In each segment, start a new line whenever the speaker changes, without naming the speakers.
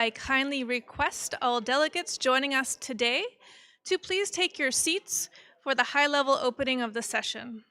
I kindly request all delegates joining us today to please take your seats for the high-level opening of the session.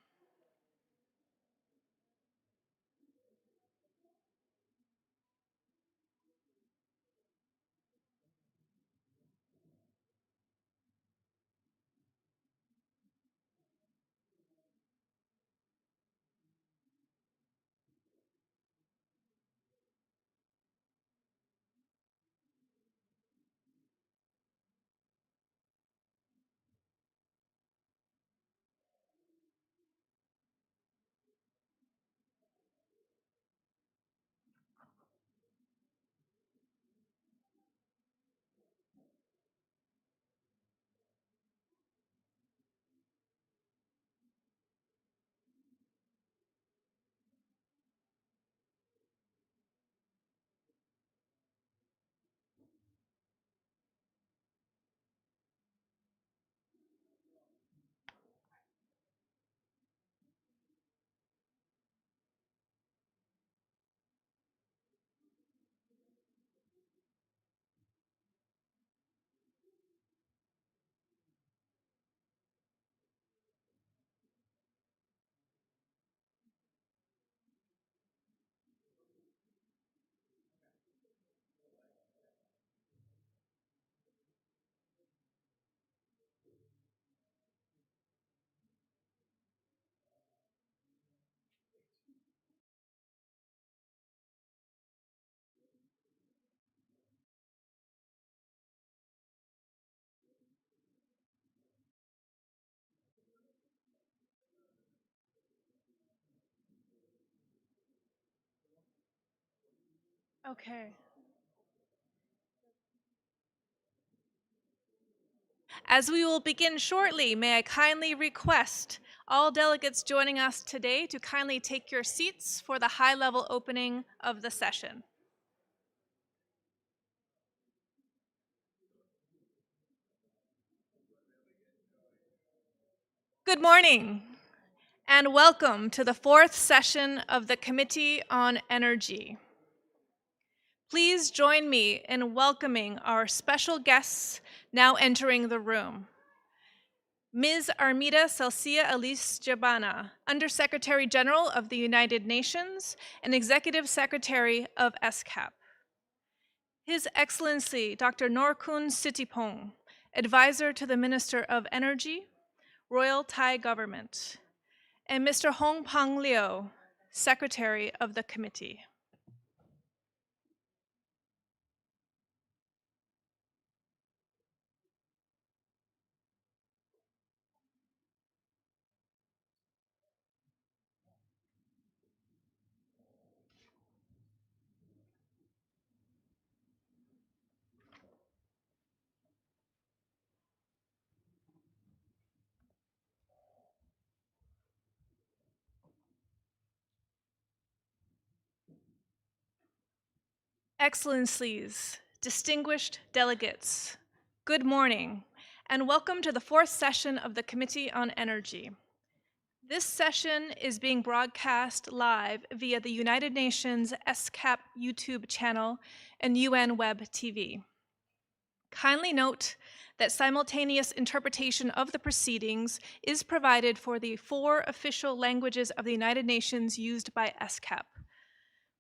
Okay. As we will begin shortly, may I kindly request all delegates joining us today to kindly take your seats for the high-level opening of the session. Good morning, and welcome to the fourth session of the Committee on Energy. Please join me in welcoming our special guests now entering the room. Ms. Armida Celcia Elise Jabana, Undersecretary General of the United Nations and Executive Secretary of ESCAP. His Excellency Dr. Norkun Sitipong, Advisor to the Minister of Energy, Royal Thai Government, and Mr. Hong Pang Liu, Secretary of the Committee. Excellencies, distinguished delegates, good morning, and welcome to the fourth session of the Committee on Energy. This session is being broadcast live via the United Nations ESCAP YouTube channel and UN Web TV. Kindly note that simultaneous interpretation of the proceedings is provided for the 4 official languages of the United Nations used by ESCAP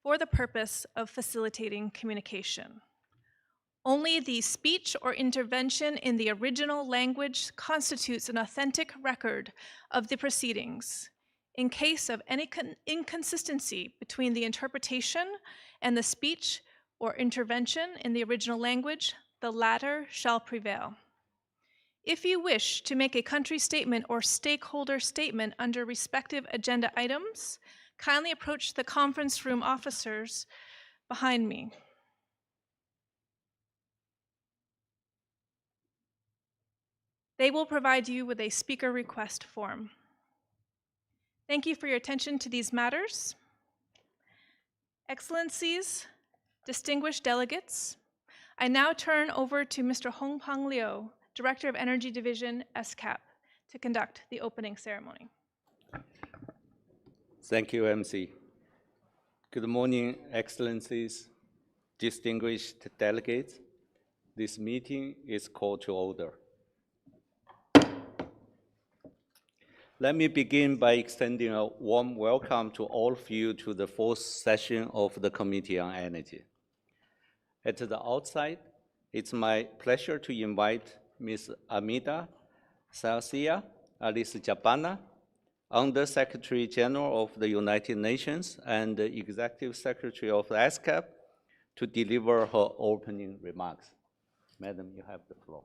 for the purpose of facilitating communication. Only the speech or intervention in the original language constitutes an authentic record of the proceedings. In case of any inconsistency between the interpretation and the speech or intervention in the original language, the latter shall prevail. If you wish to make a country statement or stakeholder statement under respective agenda items, kindly approach the conference room officers behind me. They will provide you with a speaker request form. Thank you for your attention to these matters. Excellencies, distinguished delegates, I now turn over to Mr. Hong Pang Liu, Director of Energy Division, ESCAP, to conduct the opening ceremony.
Thank you, MC. Good morning, Excellencies, Distinguished delegates, this meeting is called to order. Let me begin by extending a warm welcome to all of you to the fourth session of the Committee on Energy. At the outset, it's my pleasure to invite Ms. Amida Salcia Alice Japana, Under-Secretary General of the United Nations and the Executive Secretary of ESCAP, to deliver her opening remarks. Madam, you have the floor.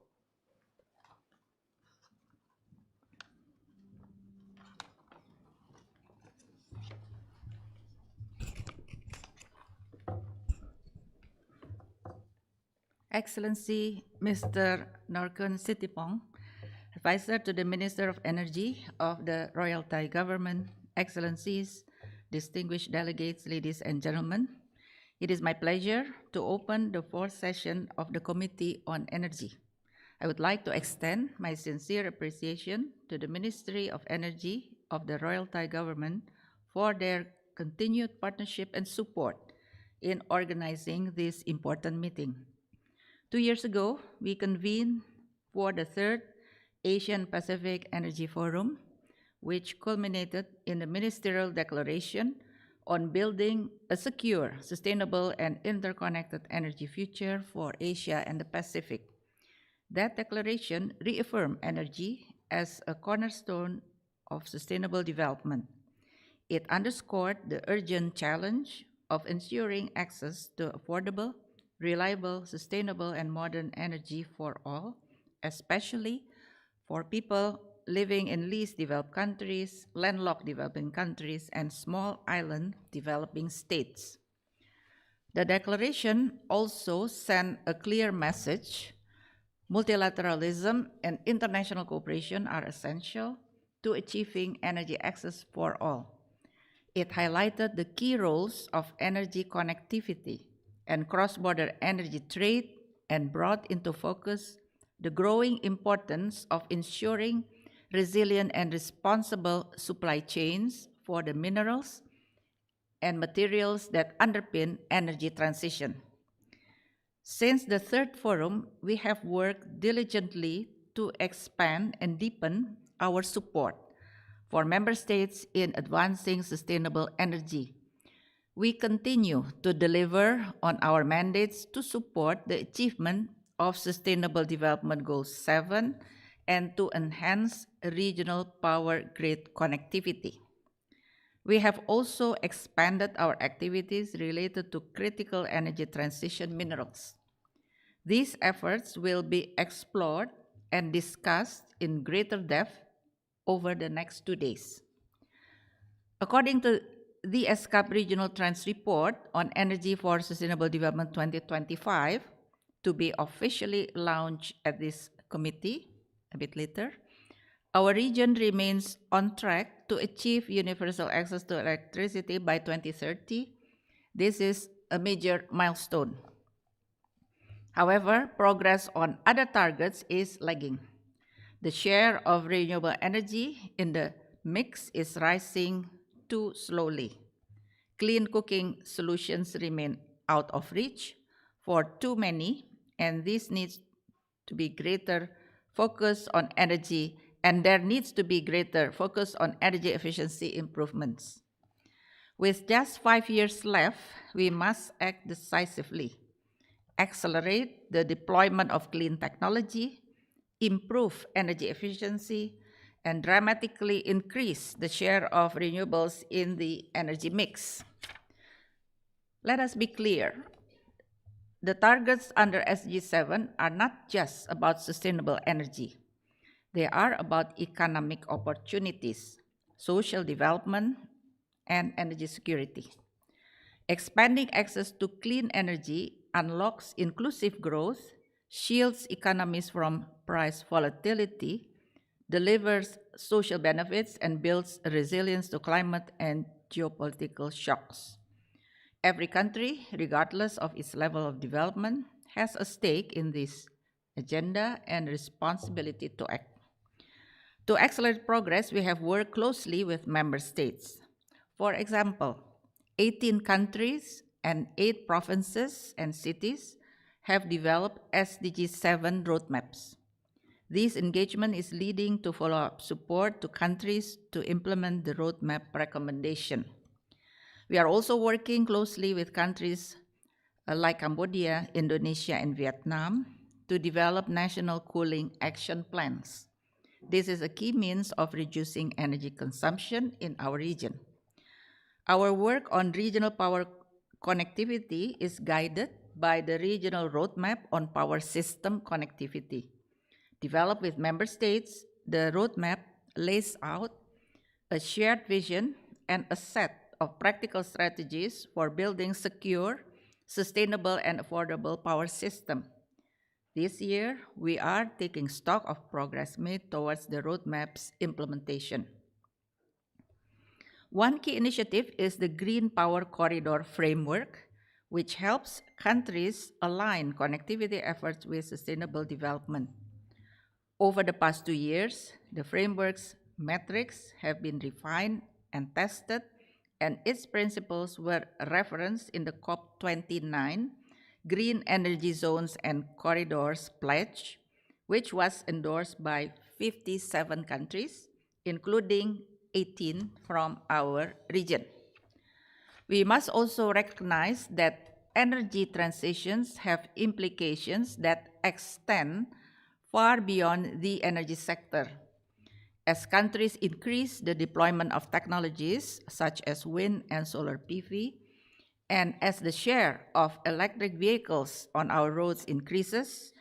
Excellency Mr. Narkun Sitipong, Advisor to the Minister of Energy of the Royal Thai Government, Excellencies, distinguished delegates, ladies and gentlemen, it is my pleasure to open the fourth session of the Committee on Energy. I would like to extend my sincere appreciation to the Ministry of Energy of the Royal Thai Government for their continued partnership and support in organizing this important meeting. 2 years ago, we convened for the third Asian Pacific Energy Forum, which culminated in the ministerial declaration on building a secure, sustainable, and interconnected energy future for Asia and the Pacific. That declaration reaffirmed energy as a cornerstone of sustainable development. It underscored the urgent challenge of ensuring access to affordable, reliable, sustainable, and modern energy for all, especially for people living in least developed countries, landlocked developing countries, and small island developing states. The declaration also sent a clear message: multilateralism and international cooperation are essential to achieving energy access for all. It highlighted the key roles of energy connectivity and cross-border energy trade and brought into focus the growing importance of ensuring resilient and responsible supply chains for the minerals and materials that underpin energy transition. Since the third forum, we have worked diligently to expand and deepen our support for member states in advancing sustainable energy. We continue to deliver on our mandates to support the achievement of Sustainable Development Goal 7 and to enhance regional power grid connectivity. We have also expanded our activities related to critical energy transition minerals. These efforts will be explored and discussed in greater depth over the next 2 days. According to the ESCAP Regional Trends Report on Energy for Sustainable Development 2025, to be officially launched at this committee a bit later, our region remains on track to achieve universal access to electricity by 2030. This is a major milestone. However, progress on other targets is lagging. The share of renewable energy in the mix is rising too slowly. Clean cooking solutions remain out of reach for too many, and this needs to be greater focus on energy, and there needs to be greater focus on energy efficiency improvements. With just 5 years left, we must act decisively, accelerate the deployment of clean technology, improve energy efficiency, and dramatically increase the share of renewables in the energy mix. Let us be clear. The targets under SG 7 are not just about sustainable energy. They are about economic opportunities, social development, and energy security. Expanding access to clean energy unlocks inclusive growth, shields economies from price volatility, delivers social benefits, and builds resilience to climate and geopolitical shocks. Every country, regardless of its level of development, has a stake in this agenda and responsibility to act. To accelerate progress, we have worked closely with member states. For example, 18 countries and 8 provinces and cities have developed SDG 7 roadmaps. This engagement is leading to follow-up support to countries to implement the roadmap recommendation. We are also working closely with countries like Cambodia, Indonesia, and Vietnam to develop national cooling action plans. This is a key means of reducing energy consumption in our region. Our work on regional power connectivity is guided by the Regional Roadmap on Power System Connectivity. Developed with member states, the roadmap lays out a shared vision and a set of practical strategies for building secure, sustainable, and affordable power system. This year, we are taking stock of progress made towards the roadmap's implementation. One key initiative is the Green Power Corridor Framework, which helps countries align connectivity efforts with sustainable development. Over the past 2 years, the framework's metrics have been refined and tested, and its principles were referenced in the COP29 Green Energy Zones and Corridors Pledge, which was endorsed by 57 countries, including 18 from our region. We must also recognize that energy transitions have implications that extend far beyond the energy sector. As countries increase the deployment of technologies such as wind and solar PV, and as the share of electric vehicles on our roads increases,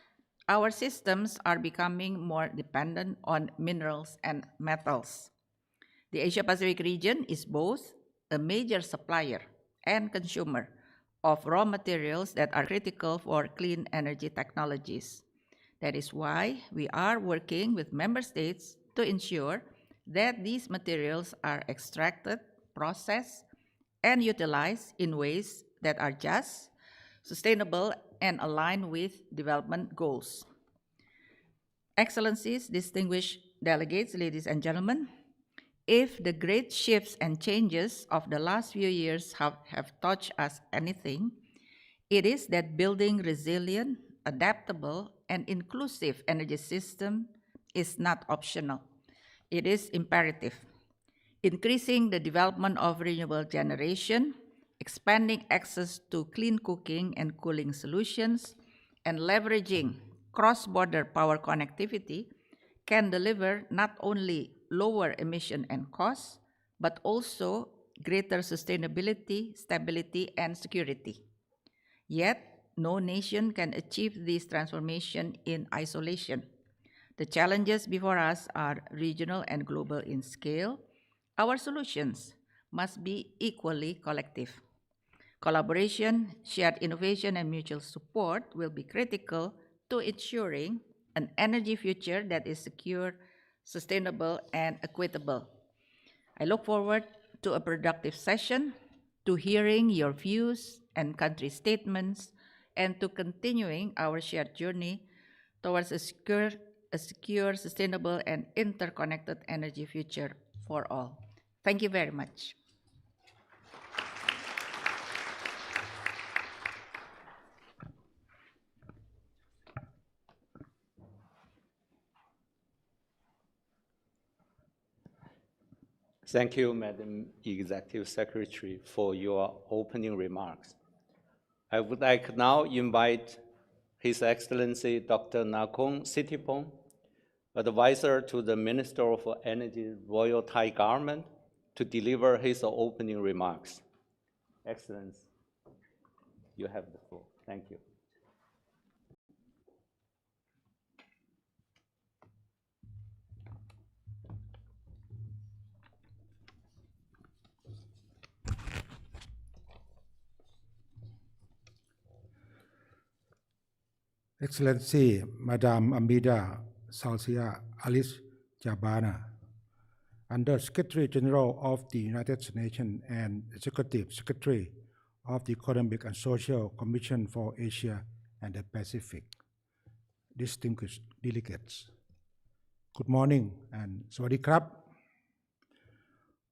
our systems are becoming more dependent on minerals and metals. The Asia-Pacific region is both a major supplier and consumer of raw materials that are critical for clean energy technologies. That is why we are working with member states to ensure that these materials are extracted, processed, and utilized in ways that are just, sustainable, and aligned with development goals. Excellencies, distinguished delegates, ladies and gentlemen, if the great shifts and changes of the last few years have taught us anything, it is that building resilient, adaptable, and inclusive energy system is not optional. It is imperative. Increasing the development of renewable generation, expanding access to clean cooking and cooling solutions, and leveraging cross-border power connectivity can deliver not only lower emission and costs, but also greater sustainability, stability, and security. Yet, no nation can achieve this transformation in isolation. The challenges before us are regional and global in scale. Our solutions must be equally collective. Collaboration, shared innovation, and mutual support will be critical to ensuring an energy future that is secure, sustainable, and equitable. I look forward to a productive session, to hearing your views and country statements, and to continuing our shared journey towards a secure, sustainable, and interconnected energy future for all. Thank you very much.
Thank you, Madam Executive Secretary, for your opening remarks. I would like now invite His Excellency Dr. Nakhon Sitipong, Advisor to the Minister of Energy, Royal Thai Government, to deliver his opening remarks. Excellency, you have the floor. Thank you.
Excellency, Madam Amida Salsia Alice Jabana, Under Secretary General of the United Nations and Executive Secretary of the Economic and Social Commission for Asia and the Pacific, distinguished delegates. Good morning and Sawadee Krap.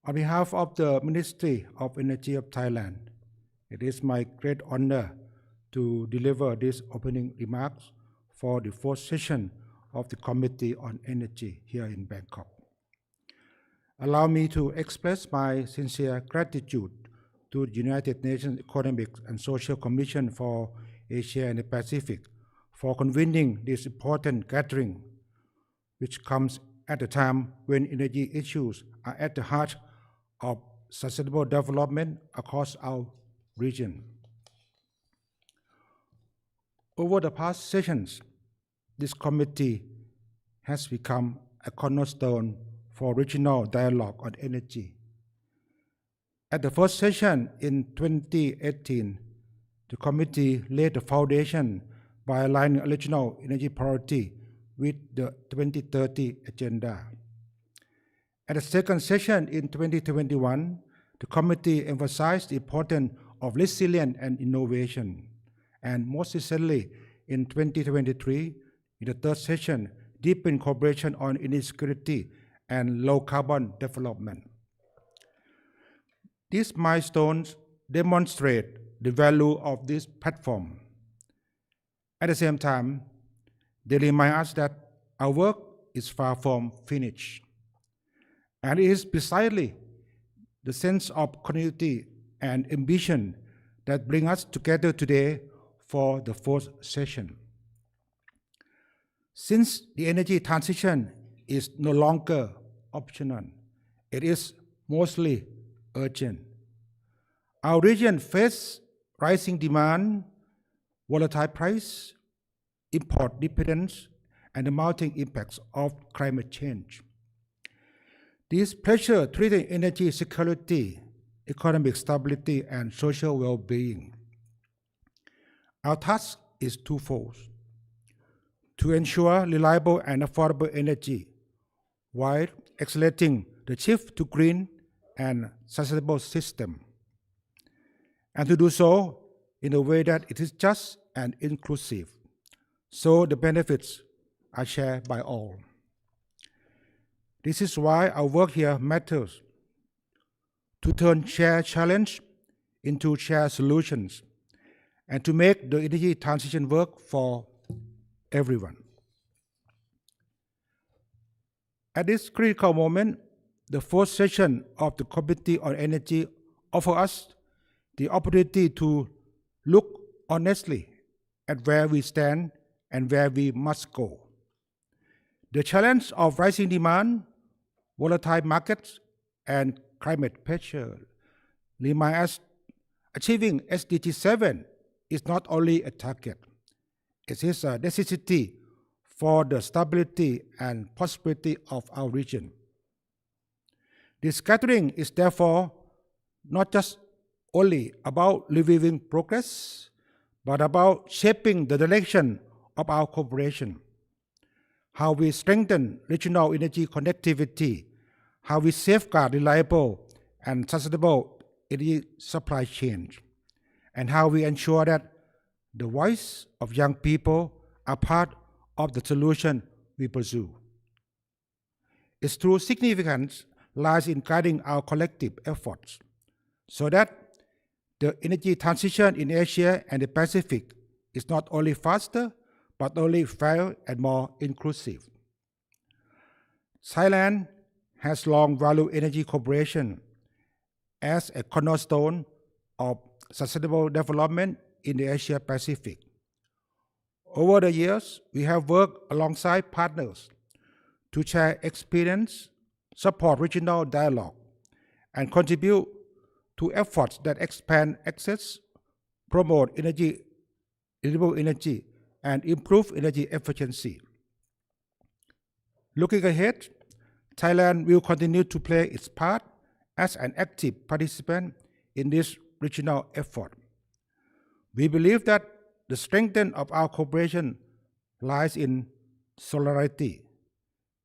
On behalf of the Ministry of Energy of Thailand It is my great honor to deliver these opening remarks for the fourth session of the Committee on Energy here in Bangkok. Allow me to express my sincere gratitude to the United Nations Economic and Social Commission for Asia and the Pacific for convening this important gathering, which comes at a time when energy issues are at the heart of sustainable development across our region. Over the past sessions, this committee has become a cornerstone for regional dialogue on energy. At the first session in 2018, the committee laid the foundation by aligning regional energy priority with the 2030 agenda. At the second session in 2021, the committee emphasized the importance of resilience and innovation. And most recently, in 2023, in the third session, deepened cooperation on energy security and low carbon development. These milestones demonstrate the value of this platform. At the same time, they remind us that our work is far from finished. And it is precisely the sense of continuity and ambition that bring us together today for the fourth session. Since the energy transition is no longer optional, it is mostly urgent. Our region faces rising demand, volatile price, import dependence, and the mounting impacts of climate change. These pressure threaten energy security, economic stability, and social well-being. Our task is twofold: to ensure reliable and affordable energy while accelerating the shift to green and sustainable system, and to do so in a way that it is just and inclusive, so the benefits are shared by all. This is why our work here matters, to turn shared challenge into shared solutions, and to make the energy transition work for everyone. At this critical moment, the fourth session of the Committee on Energy offers us the opportunity to look honestly at where we stand and where we must go. The challenge of rising demand, volatile markets, and climate pressure remind us achieving SDG 7 is not only a target, it is a necessity for the stability and prosperity of our region. This gathering is therefore not just only about reviewing progress, but about shaping the direction of our cooperation, how we strengthen regional energy connectivity, how we safeguard reliable and sustainable energy supply chains, and how we ensure that the voice of young people are part of the solution we pursue. Its true significance lies in guiding our collective efforts so that the energy transition in Asia and the Pacific is not only faster, but only fair and more inclusive. Thailand has long valued energy cooperation as a cornerstone of sustainable development in the Asia Pacific. Over the years, we have worked alongside partners to share experience, support regional dialogue, and contribute to efforts that expand access, promote renewable energy, and improve energy efficiency. Looking ahead, Thailand will continue to play its part as an active participant in this regional effort. We believe that the strength of our cooperation lies in solidarity,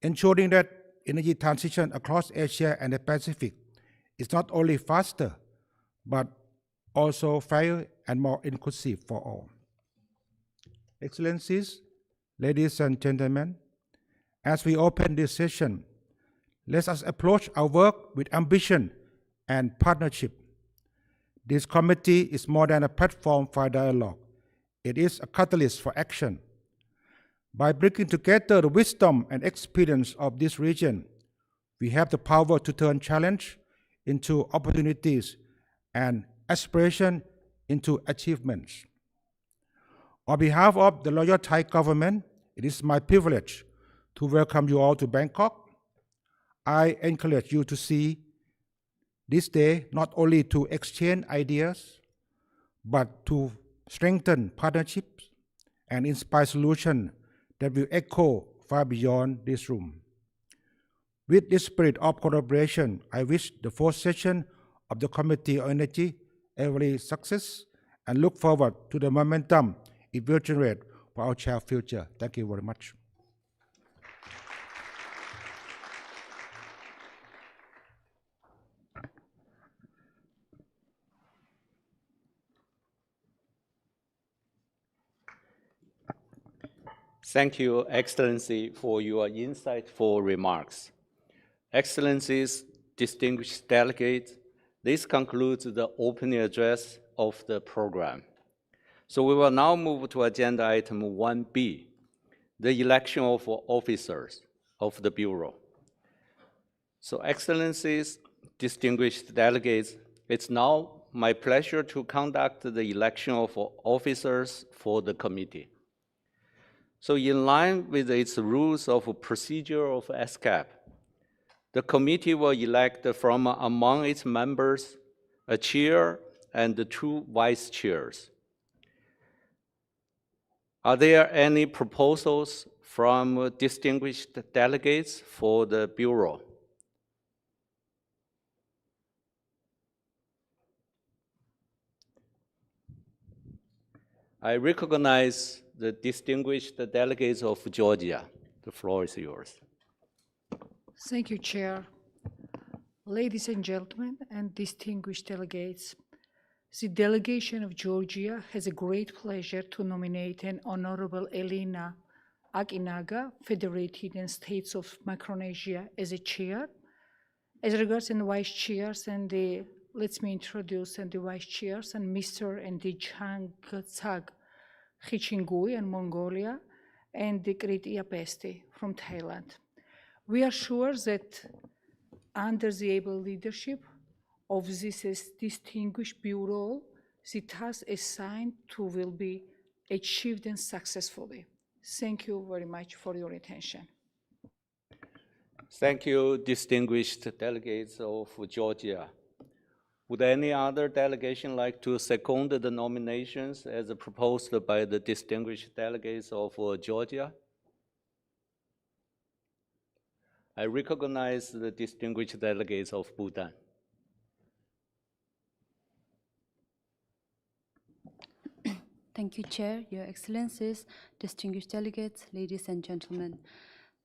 ensuring that energy transition across Asia and the Pacific is not only faster, but also fair and more inclusive for all. Excellencies, ladies and gentlemen, as we open this session, let us approach our work with ambition and partnership. This committee is more than a platform for dialogue. It is a catalyst for action. By bringing together the wisdom and experience of this region, we have the power to turn challenge into opportunities and aspiration into achievements. On behalf of the Royal Thai government, it is my privilege to welcome you all to Bangkok. I encourage you to see this day not only to exchange ideas, but to strengthen partnerships and inspire solutions that will echo far beyond this room. With this spirit of collaboration, I wish the fourth session of the Committee on Energy every success and look forward to the momentum it will generate for our shared future. Thank you very much.
Thank you, Excellency, for your insightful remarks. Excellencies, distinguished delegates, this concludes the opening address of the program. So we will now move to agenda item 1B, the election of officers of the Bureau. So Excellencies, distinguished delegates, it's now my pleasure to conduct the election of officers for the committee. So in line with its rules of procedure of ESCAP, the committee will elect from among its members a chair and 2 vice chairs. Are there any proposals from distinguished delegates for the Bureau? I recognize the distinguished delegates of Georgia. The floor is yours.
Thank you, Chair. Ladies and gentlemen and distinguished delegates, the delegation of Georgia has a great pleasure to nominate an Honorable Elena Akinaga, Federated States of Micronesia, as a chair. As regards the vice chairs, let me introduce the vice chairs, and Mr. and the Changtsag Khichingui and Mongolia, and the Kriti Apesti from Thailand. We are sure that under the able leadership of this distinguished bureau, the task assigned to will be achieved and successfully. Thank you very much for your attention.
Thank you, distinguished delegates of Georgia. Would any other delegation like to second the nominations as proposed by the distinguished delegates of Georgia? I recognize the distinguished delegates of Bhutan.
Thank you, Chair, Your Excellencies, distinguished delegates, ladies and gentlemen.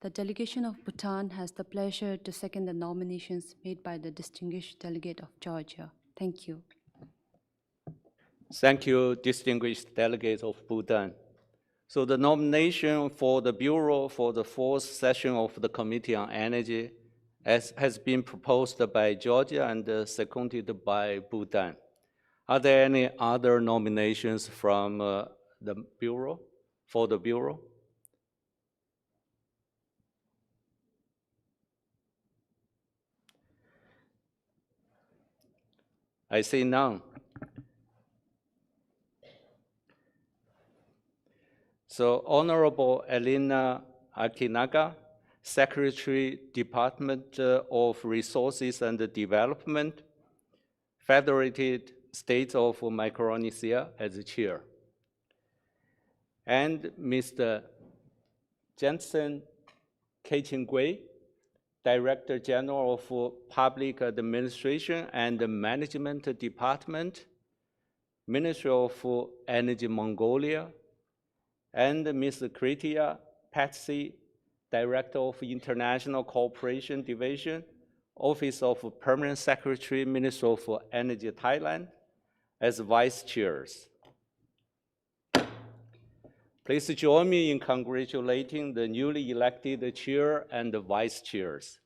The delegation of Bhutan has the pleasure to second the nominations made by the distinguished delegate of Georgia. Thank you.
Thank you, distinguished delegates of Bhutan. So the nomination for the Bureau for the fourth session of the Committee on Energy has been proposed by Georgia and seconded by Bhutan. Are there any other nominations from the Bureau, for the Bureau? I see none. So Honorable Elena Akinaga, Secretary, Department of Resources and Development, Federated States of Micronesia as the chair. And Mr. Jensen Keichingui, Director General of Public Administration and Management Department, Ministry of Energy Mongolia, and Ms. Kritia Patsy, Director of International Cooperation Division, Office of Permanent Secretary, Ministry of Energy Thailand, as vice chairs. Please join me in congratulating the newly elected chair and the vice chairs.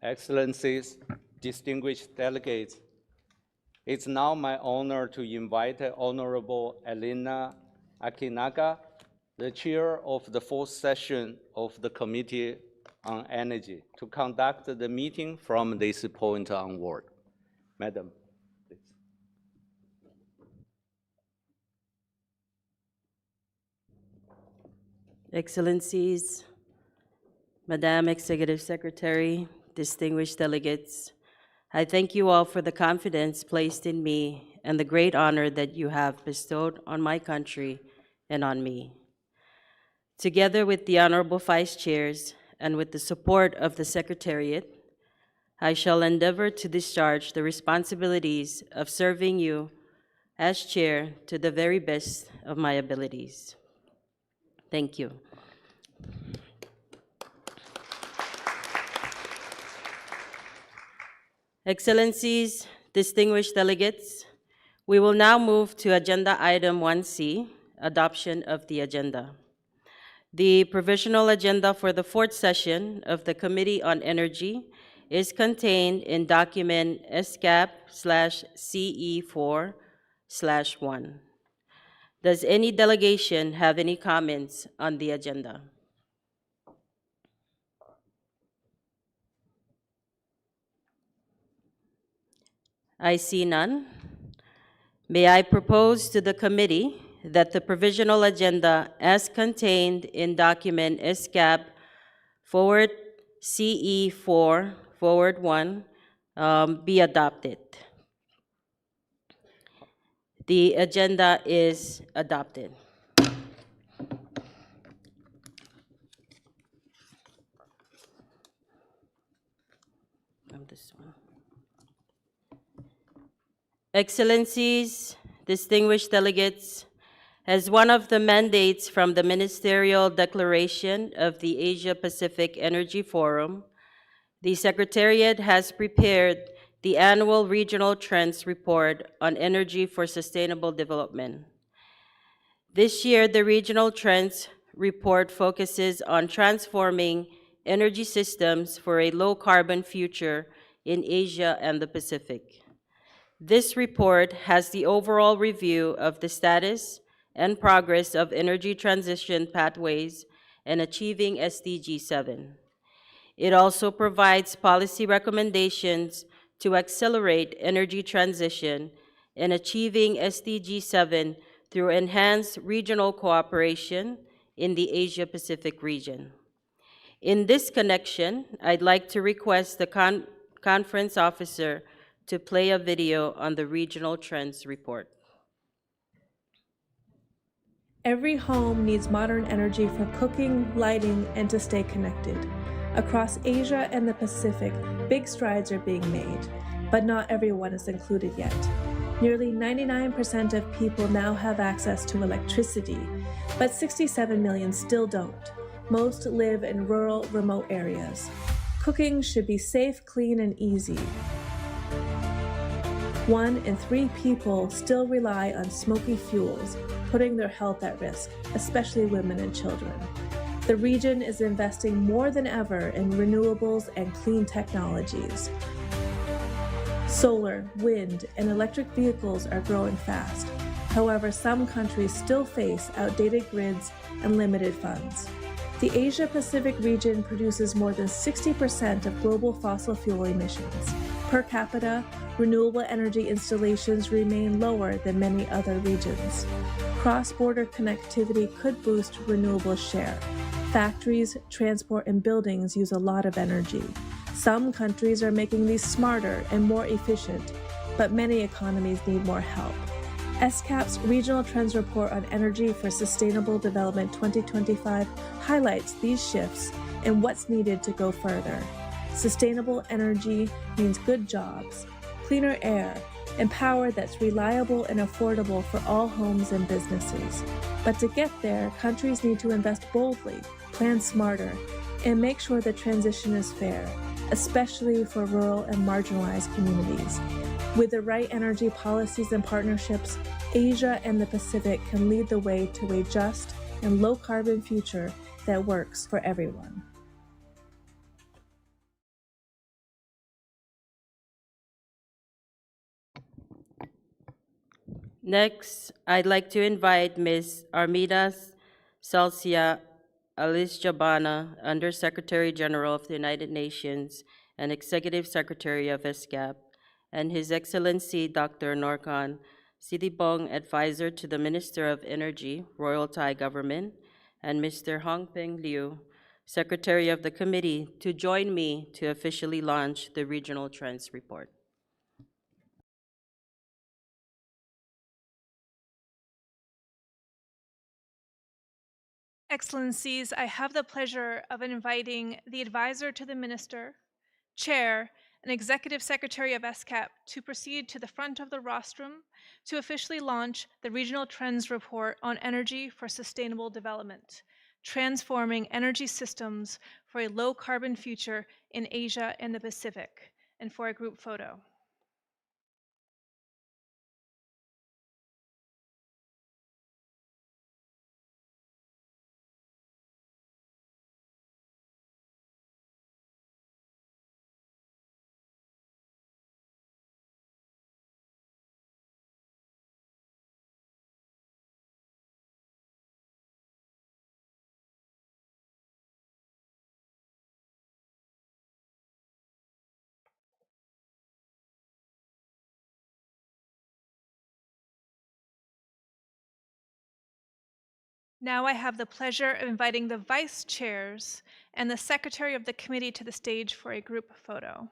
Excellencies, distinguished delegates, it's now my honor to invite Honorable Elena Akinaga, the chair of the fourth session of the Committee on Energy, to conduct the meeting from this point onward. Madam, please.
Excellencies, Madam Executive Secretary, distinguished delegates, I thank you all for the confidence placed in me and the great honor that you have bestowed on my country and on me. Together with the Honorable Vice Chairs and with the support of the Secretariat, I shall endeavor to discharge the responsibilities of serving you as Chair to the very best of my abilities. Thank you. Excellencies, distinguished delegates, we will now move to Agenda Item 1C, Adoption of the Agenda. The provisional agenda for the fourth session of the Committee on Energy is contained in document ESCAP/CE4/1. Does any delegation have any comments on the agenda? I see none. May I propose to the committee that the provisional agenda as contained in document ESCAP/CE4/1 be adopted. The agenda is adopted. This one. Excellencies, distinguished delegates, as one of the mandates from the Ministerial Declaration of the Asia-Pacific Energy Forum, the Secretariat has prepared the annual Regional Trends Report on Energy for Sustainable Development. This year, the Regional Trends Report focuses on transforming energy systems for a low-carbon future in Asia and the Pacific. This report has the overall review of the status and progress of energy transition pathways and achieving SDG 7. It also provides policy recommendations to accelerate energy transition and achieving SDG 7 through enhanced regional cooperation in the Asia-Pacific region. In this connection, I'd like to request the conference officer to play a video on the Regional Trends Report.
Every home needs modern energy for cooking, lighting, and to stay connected. Across Asia and the Pacific, big strides are being made, but not everyone is included yet. Nearly 99% of people now have access to electricity, but 67 million still don't. Most live in rural, remote areas. Cooking should be safe, clean, and easy. 1 in 3 people still rely on smoky fuels, putting their health at risk, especially women and children. The region is investing more than ever in renewables and clean technologies. Solar, wind, and electric vehicles are growing fast. However, some countries still face outdated grids and limited funds. The Asia-Pacific region produces more than 60% of global fossil fuel emissions. Per capita, renewable energy installations remain lower than many other regions. Cross-border connectivity could boost renewable share. Factories, transport, and buildings use a lot of energy. Some countries are making these smarter and more efficient, but many economies need more help. ESCAP's Regional Trends Report on Energy for Sustainable Development 2025 highlights these shifts and what's needed to go further. Sustainable energy means good jobs, cleaner air, and power that's reliable and affordable for all homes and businesses. But to get there, countries need to invest boldly, plan smarter, and make sure the transition is fair, especially for rural and marginalized communities. With the right energy policies and partnerships, Asia and the Pacific can lead the way to a just and low-carbon future that works for everyone.
Next, I'd like to invite Ms. Armida Salcia Alice Jabana, Undersecretary General of the United Nations and Executive Secretary of ESCAP, and His Excellency Dr. Norkan Sidibong, Advisor to the Minister of Energy, Royal Thai Government, and Mr. Hong Peng Liu, Secretary of the Committee, to join me to officially launch the Regional Trends Report.
Excellencies, I have the pleasure of inviting the advisor to the minister, chair, and executive secretary of ESCAP to proceed to the front of the rostrum to officially launch the Regional Trends Report on Energy for Sustainable Development, transforming energy systems for a low-carbon future in Asia and the Pacific, and for a group photo. Now I have the pleasure of inviting the vice chairs and the secretary of the committee to the stage for a group photo.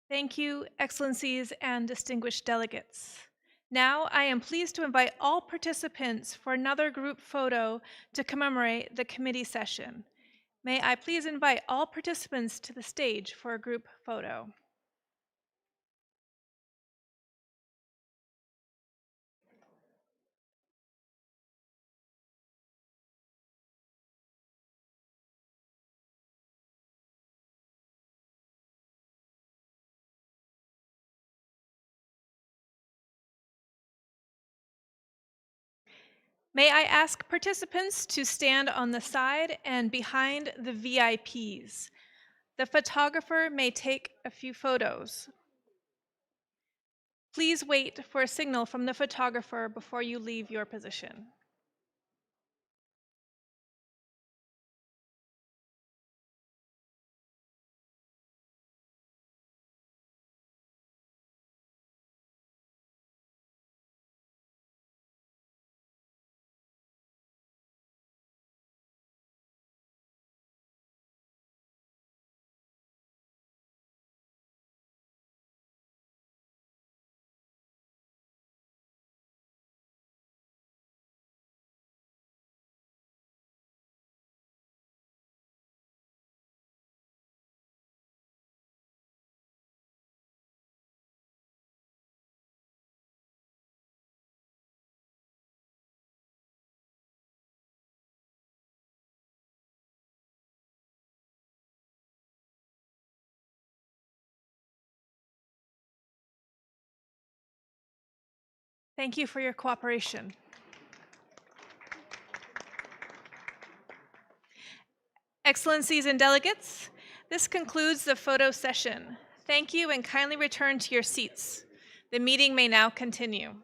Thank you, Excellencies and distinguished delegates. Now I am pleased to invite all participants for another group photo to commemorate the committee session. May I please invite all participants to the stage for a group photo. May I ask participants to stand on the side and behind the VIPs. The photographer may take a few photos. Please wait for a signal from the photographer before you leave your position. Thank you for your cooperation. Excellencies and delegates, this concludes the photo session. Thank you and kindly return to your seats. The meeting may now continue.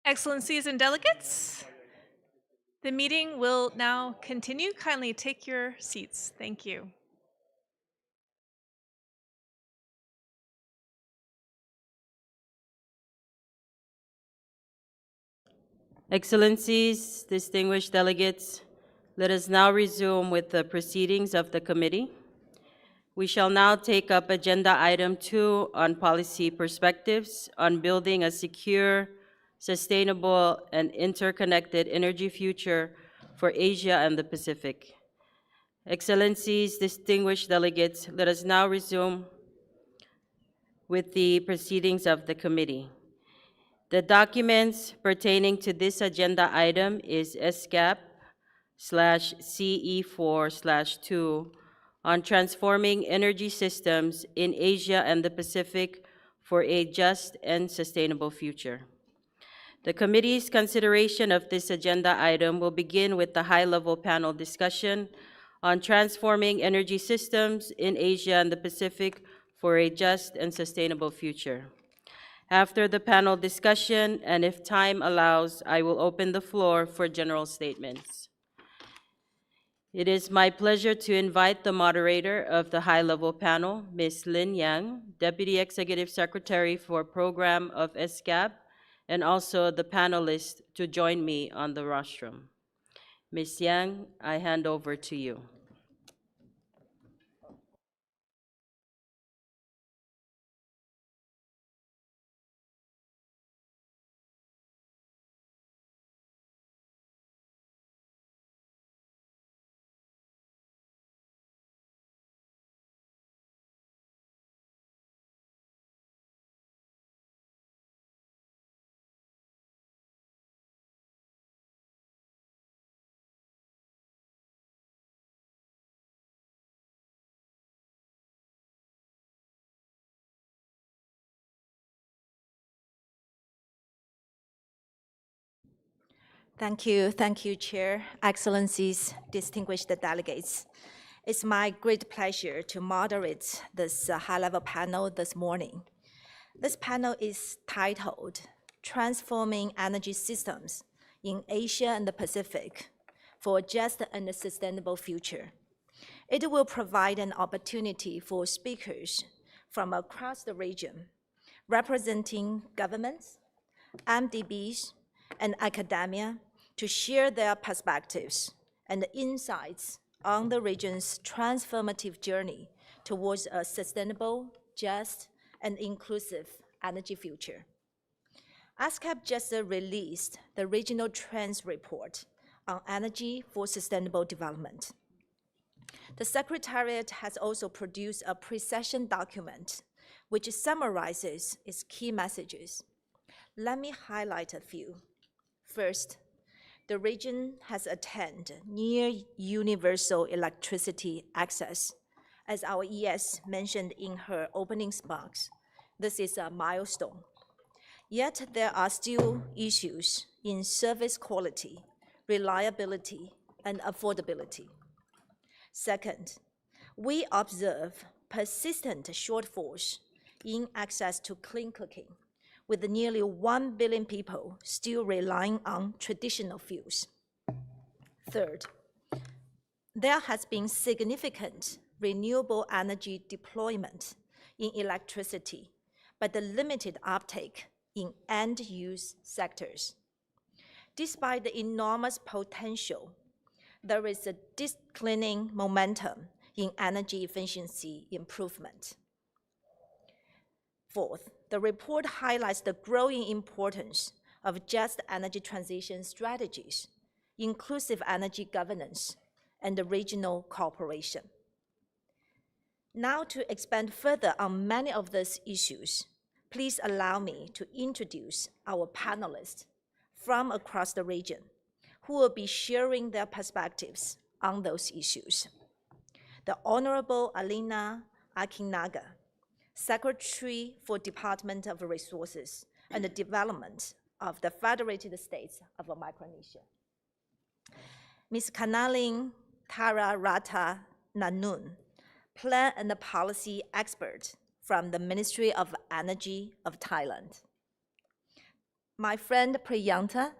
Excellencies and delegates, the meeting will now continue. Kindly take your seats. Thank you.
Excellencies, distinguished delegates, let us now resume with the proceedings of the committee. We shall now take up Agenda Item 2 on policy perspectives on building a secure, sustainable, and interconnected energy future for Asia and the Pacific. Excellencies, distinguished delegates, let us now resume with the proceedings of the committee. The documents pertaining to this agenda item is ESCAP/CE4/2 on transforming energy systems in Asia and the Pacific for a just and sustainable future. The committee's consideration of this agenda item will begin with the high-level panel discussion on transforming energy systems in Asia and the Pacific for a just and sustainable future. After the panel discussion, and if time allows, I will open the floor for general statements. It is my pleasure to invite the moderator of the high-level panel, Ms. Lin Yang, Deputy Executive Secretary for Program of ESCAP, and also the panelists to join me on the rostrum. Ms. Yang, I hand over to you.
Thank you, Chair, Excellencies, distinguished delegates. It's my great pleasure to moderate this high-level panel this morning. This panel is titled Transforming Energy Systems in Asia and the Pacific for a Just and Sustainable Future. It will provide an opportunity for speakers from across the region, representing governments, MDBs, and academia to share their perspectives and insights on the region's transformative journey towards a sustainable, just, and inclusive energy future. ESCAP just released the Regional Trends Report on Energy for Sustainable Development. The Secretariat has also produced a pre-session document which summarizes its key messages. Let me highlight a few. First, the region has attained near universal electricity access. As our ES mentioned in her opening remarks, this is a milestone. Yet there are still issues in service quality, reliability, and affordability. Second, we observe persistent shortfalls in access to clean cooking, with nearly 1 billion people still relying on traditional fuels. Third, there has been significant renewable energy deployment in electricity, but the limited uptake in end-use sectors. Despite the enormous potential, there is a declining momentum in energy efficiency improvement. Fourth, the report highlights the growing importance of just energy transition strategies, inclusive energy governance, and regional cooperation. Now, to expand further on many of these issues, please allow me to introduce our panelists from across the region who will be sharing their perspectives on those issues. The Honorable Alina Akinaga, Secretary for Department of Resources and the Development of the Federated States of Micronesia. Ms. Kanalin Tararata Nanun, Plan and Policy Expert from the Ministry of Energy of Thailand. my friend Priyanta,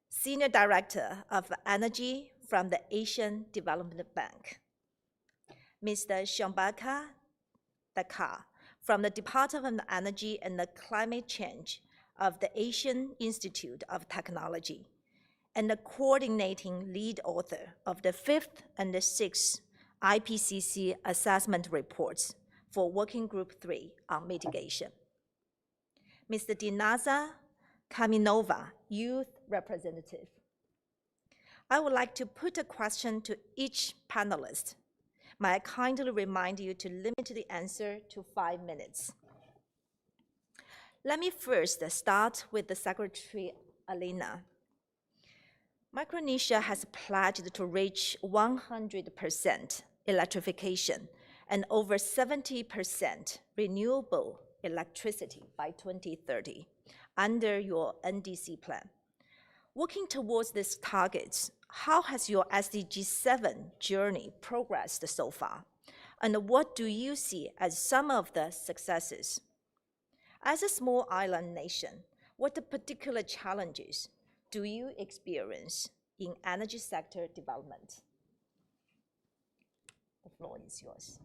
Senior Director of Energy from the Asian Development Bank. Mr. Shambhaka Dakar from the Department of Energy and Climate Change of the Asian Institute of Technology, and the coordinating lead author of the 5th and the 6th IPCC assessment reports for Working Group 3 on mitigation. Mr. Dinaza Kaminova, Youth Representative. I would like to put a question to each panelist. May I kindly remind you to limit the answer to 5 minutes. Let me first start with the Secretary Alina. Micronesia has pledged to reach 100% electrification and over 70% renewable electricity by 2030 under your NDC plan. Working towards these targets, how has your SDG 7 journey progressed so far? And what do you see as some of the successes? As a small island nation, what particular challenges do you experience in energy sector development? The floor is yours.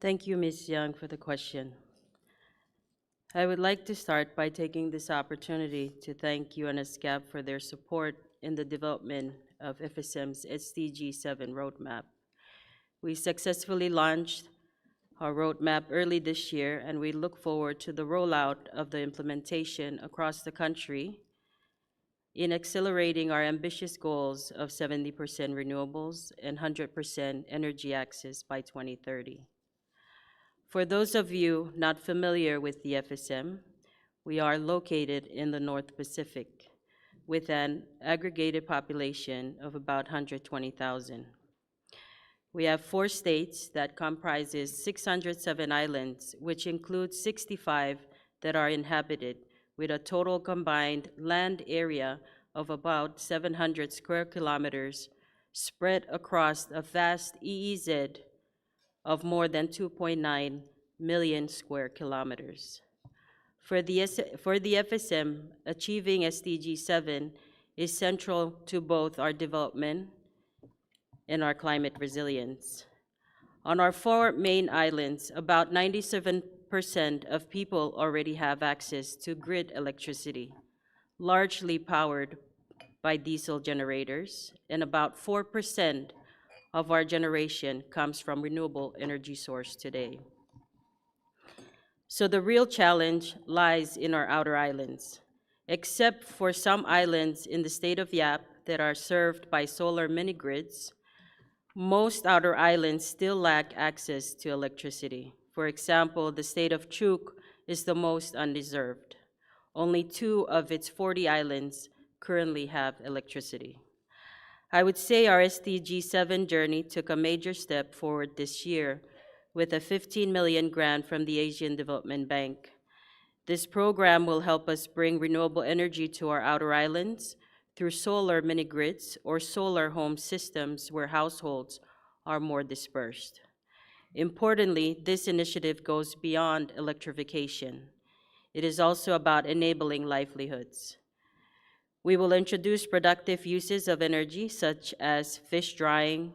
Thank you, Ms. Young, for the question. I would like to start by taking this opportunity to thank ESCAP for their support in the development of FSM's SDG 7 roadmap. We successfully launched our roadmap early this year, and we look forward to the rollout of the implementation across the country in accelerating our ambitious goals of 70% renewables and 100% energy access by 2030. For those of you not familiar with the FSM, we are located in the North Pacific with an aggregated population of about 120,000. We have 4 states that comprises 607 islands, which includes 65 that are inhabited, with a total combined land area of about 700 square kilometers spread across a vast EEZ of more than 2.9 million square kilometers. For the FSM, achieving SDG 7 is central to both our development and our climate resilience. On our 4 main islands, about 97% of people already have access to grid electricity, largely powered by diesel generators, and about 4% of our generation comes from renewable energy source today. So the real challenge lies in our outer islands. Except for some islands in the state of Yap that are served by solar mini-grids, most outer islands still lack access to electricity. For example, the state of Chuuk is the most undeserved. Only 2 of its 40 islands currently have electricity. I would say our SDG 7 journey took a major step forward this year with a 15 million grant from the Asian Development Bank. This program will help us bring renewable energy to our outer islands through solar mini-grids or solar home systems where households are more dispersed. Importantly, this initiative goes beyond electrification. It is also about enabling livelihoods. We will introduce productive uses of energy such as fish drying,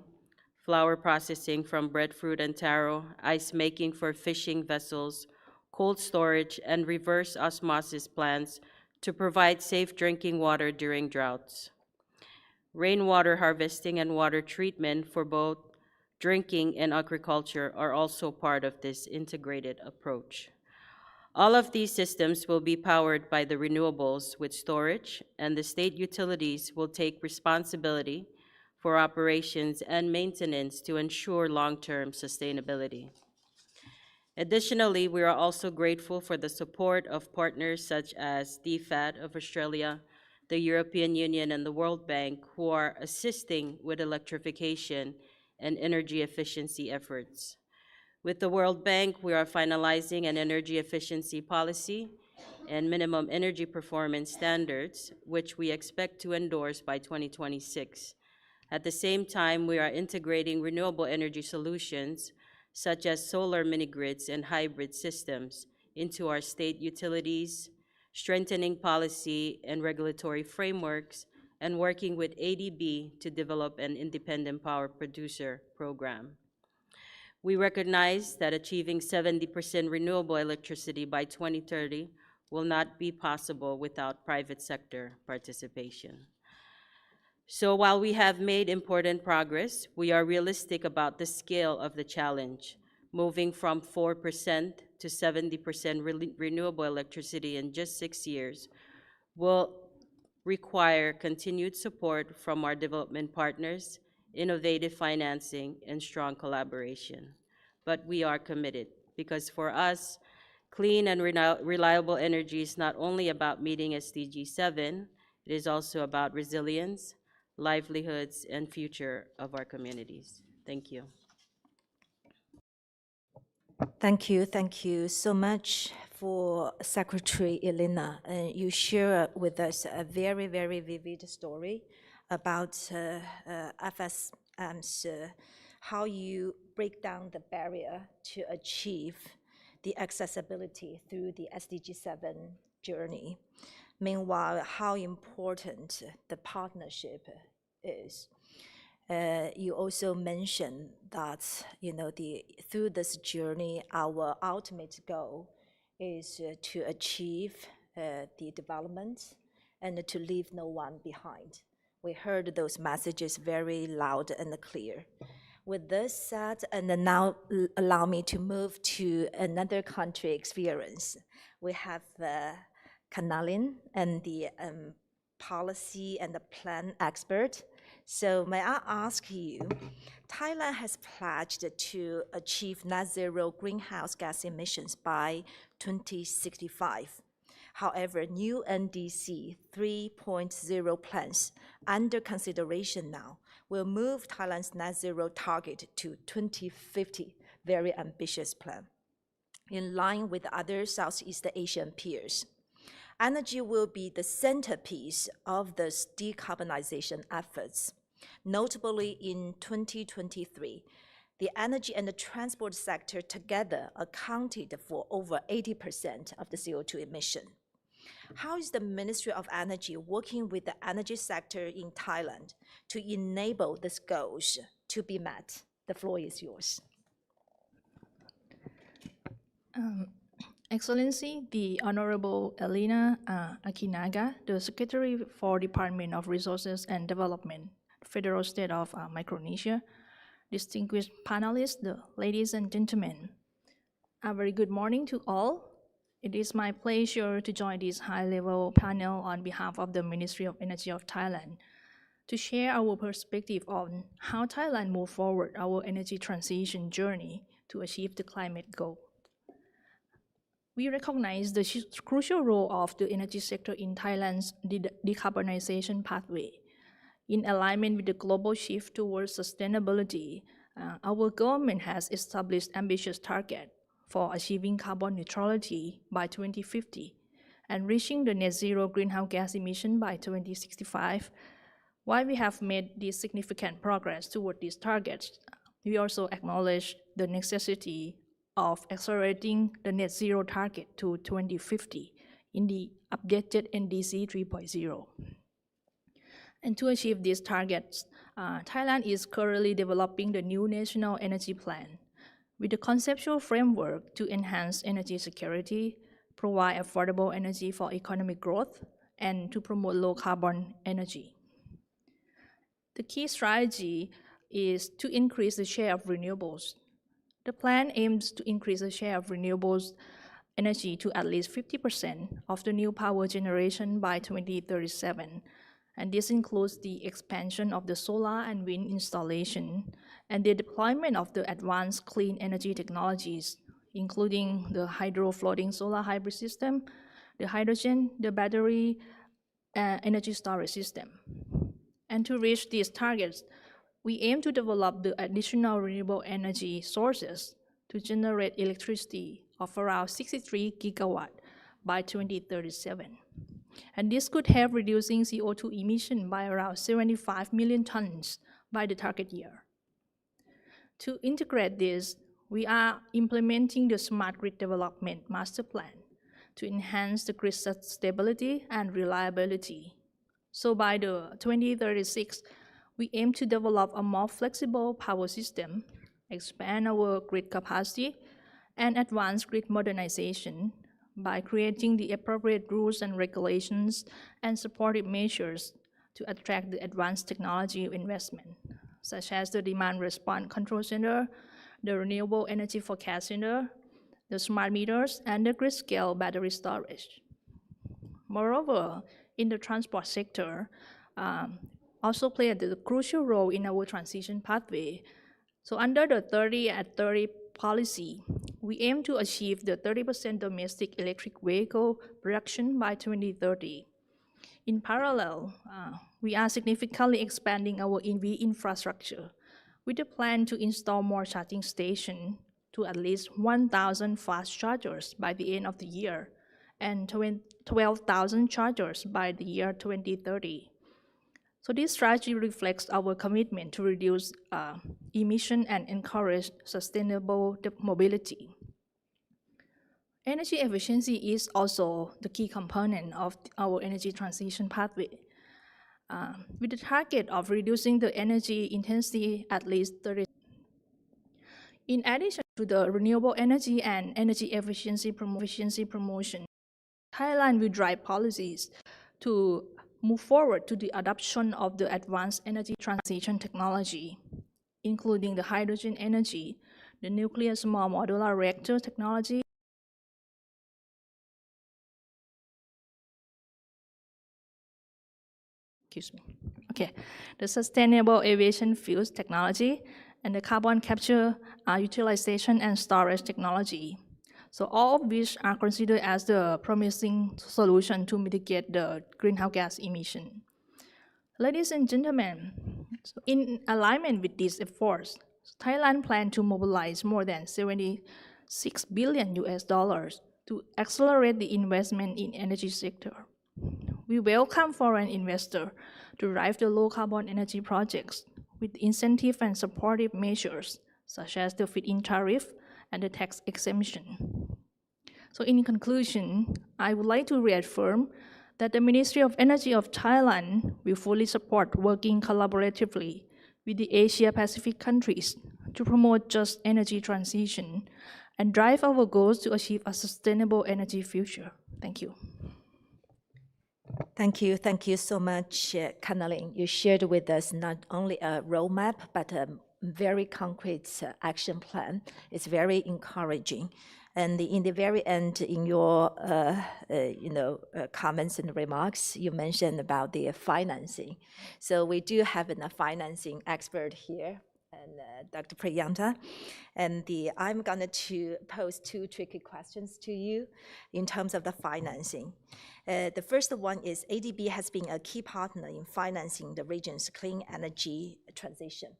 flour processing from breadfruit and taro, ice making for fishing vessels, cold storage, and reverse osmosis plants to provide safe drinking water during droughts. Rainwater harvesting and water treatment for both drinking and agriculture are also part of this integrated approach. All of these systems will be powered by the renewables with storage, and the state utilities will take responsibility for operations and maintenance to ensure long-term sustainability. Additionally, we are also grateful for the support of partners such as DFAT of Australia, the European Union, and the World Bank, who are assisting with electrification and energy efficiency efforts. With the World Bank, we are finalizing an energy efficiency policy and minimum energy performance standards, which we expect to endorse by 2026. At the same time, we are integrating renewable energy solutions such as solar mini-grids and hybrid systems into our state utilities, strengthening policy and regulatory frameworks, and working with ADB to develop an independent power producer program. We recognize that achieving 70% renewable electricity by 2030 will not be possible without private sector participation. So while we have made important progress, we are realistic about the scale of the challenge. Moving from 4% to 70% renewable electricity in just 6 years will require continued support from our development partners, innovative financing, and strong collaboration. But we are committed, because for us, clean and reliable energy is not only about meeting SDG 7, it is also about resilience, livelihoods, and future of our communities. Thank you.
Thank you so much for Secretary Elena. You share with us a very, very vivid story about FSM's, how you break down the barrier to achieve the accessibility through the SDG 7 journey. Meanwhile, how important the partnership is. You also mentioned that through this journey, our ultimate goal is to achieve the development and to leave no one behind. We heard those messages very loud and clear. With this said, and then now allow me to move to another country experience. We have Kanalin and the policy and the plan expert. So may I ask you, Thailand has pledged to achieve net zero greenhouse gas emissions by 2065. However, new NDC 3.0 plans under consideration now will move Thailand's net zero target to 2050, very ambitious plan, in line with other Southeast Asian peers. Energy will be the centerpiece of this decarbonization efforts. Notably, in 2023, the energy and the transport sector together accounted for over 80% of the CO2 emission. How is the Ministry of Energy working with the energy sector in Thailand to enable these goals to be met? The floor is yours.
Excellency, the Honorable Elena Akinaga, the Secretary for Department of Resources and Development, Federal State of Micronesia, distinguished panelists, ladies and gentlemen, a very good morning to all. It is my pleasure to join this high-level panel on behalf of the Ministry of Energy of Thailand to share our perspective on how Thailand moves forward our energy transition journey to achieve the climate goal. We recognize the crucial role of the energy sector in Thailand's decarbonization pathway. In alignment with the global shift towards sustainability, our government has established ambitious targets for achieving carbon neutrality by 2050 and reaching the net zero greenhouse gas emission by 2065. While we have made this significant progress toward these targets, we also acknowledge the necessity of accelerating the net zero target to 2050 in the updated NDC 3.0. And to achieve these targets, Thailand is currently developing the new National Energy Plan with a conceptual framework to enhance energy security, provide affordable energy for economic growth, and to promote low-carbon energy. The key strategy is to increase the share of renewables. The plan aims to increase the share of renewables energy to at least 50% of the new power generation by 2037. And this includes the expansion of the solar and wind installation and the deployment of the advanced clean energy technologies, including the hydro-floating solar hybrid system, the hydrogen, the battery energy storage system. And to reach these targets, we aim to develop the additional renewable energy sources to generate electricity of around 63 gigawatts by 2037. And this could help reducing CO2 emission by around 75 million tons by the target year. To integrate this, we are implementing the Smart Grid Development Master Plan to enhance the grid stability and reliability. So by the 2036, we aim to develop a more flexible power system, expand our grid capacity, and advance grid modernization by creating the appropriate rules and regulations and supportive measures to attract the advanced technology investment, such as the Demand Response Control Center, the Renewable Energy Forecast Center, the smart meters, and the grid-scale battery storage. Moreover, in the transport sector, also played a crucial role in our transition pathway. So under the 30 at 30 policy, we aim to achieve the 30% domestic electric vehicle production by 2030. In parallel, we are significantly expanding our EV infrastructure with a plan to install more charging stations to at least 1,000 fast chargers by the end of the year and 12,000 chargers by the year 2030. So this strategy reflects our commitment to reduce emission and encourage sustainable mobility. Energy efficiency is also the key component of our energy transition pathway. With the target of reducing the energy intensity at least 30%. In addition to the renewable energy and energy efficiency promotion, Thailand will drive policies to move forward to the adoption of the advanced energy transition technology, including the hydrogen energy, the nuclear small modular reactor technology, the sustainable aviation fuels technology, and the carbon capture, utilization, and storage technology. So all of which are considered as the promising solution to mitigate the greenhouse gas emission. Ladies and gentlemen, so in alignment with these efforts, Thailand plans to mobilize more than $76 billion to accelerate the investment in energy sector. We welcome foreign investors to drive the low carbon energy projects with incentive and supportive measures such as the feed-in tariff and the tax exemption. So in conclusion, I would like to reaffirm that the Ministry of Energy of Thailand will fully support working collaboratively with the Asia-Pacific countries to promote just energy transition and drive our goals to achieve a sustainable energy future. Thank you.
Thank you so much, Kanalin. You shared with us not only a roadmap, but a very concrete action plan. It's very encouraging. And in the very end, in your comments and remarks, you mentioned about the financing. So we do have a financing expert here, and Dr. Priyanta. And I'm going to pose two tricky questions to you in terms of the financing. The first one is ADB has been a key partner in financing the region's clean energy transition.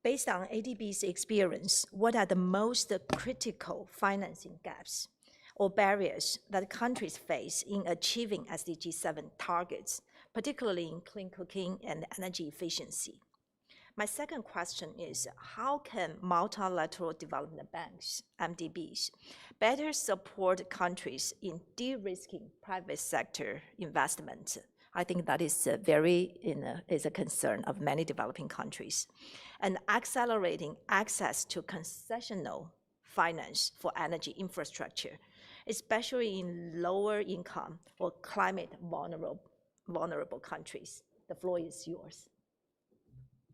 Based on ADB's experience, what are the most critical financing gaps or barriers that countries face in achieving SDG 7 targets, particularly in clean cooking and energy efficiency? My second question is, how can multilateral development banks, MDBs, better support countries in de-risking private sector investment? I think that is is a concern of many developing countries. And accelerating access to concessional finance for energy infrastructure, especially in lower income or climate vulnerable countries. The floor is yours.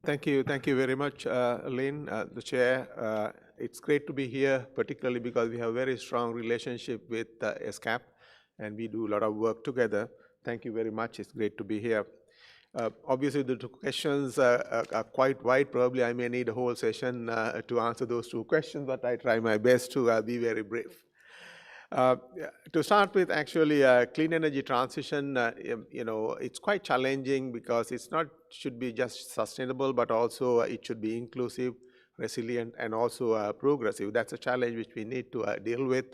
Thank you very much, Lynn, the chair. It's great to be here, particularly because we have a very strong relationship with ESCAP, and we do a lot of work together. Thank you very much. It's great to be here. Obviously, the two questions are quite wide. Probably I may need a whole session to answer those two questions, but I try my best to be very brief. To start with, actually, clean energy transition, it's quite challenging because it's not should be just sustainable, but also it should be inclusive, resilient, and also progressive. That's a challenge which we need to deal with,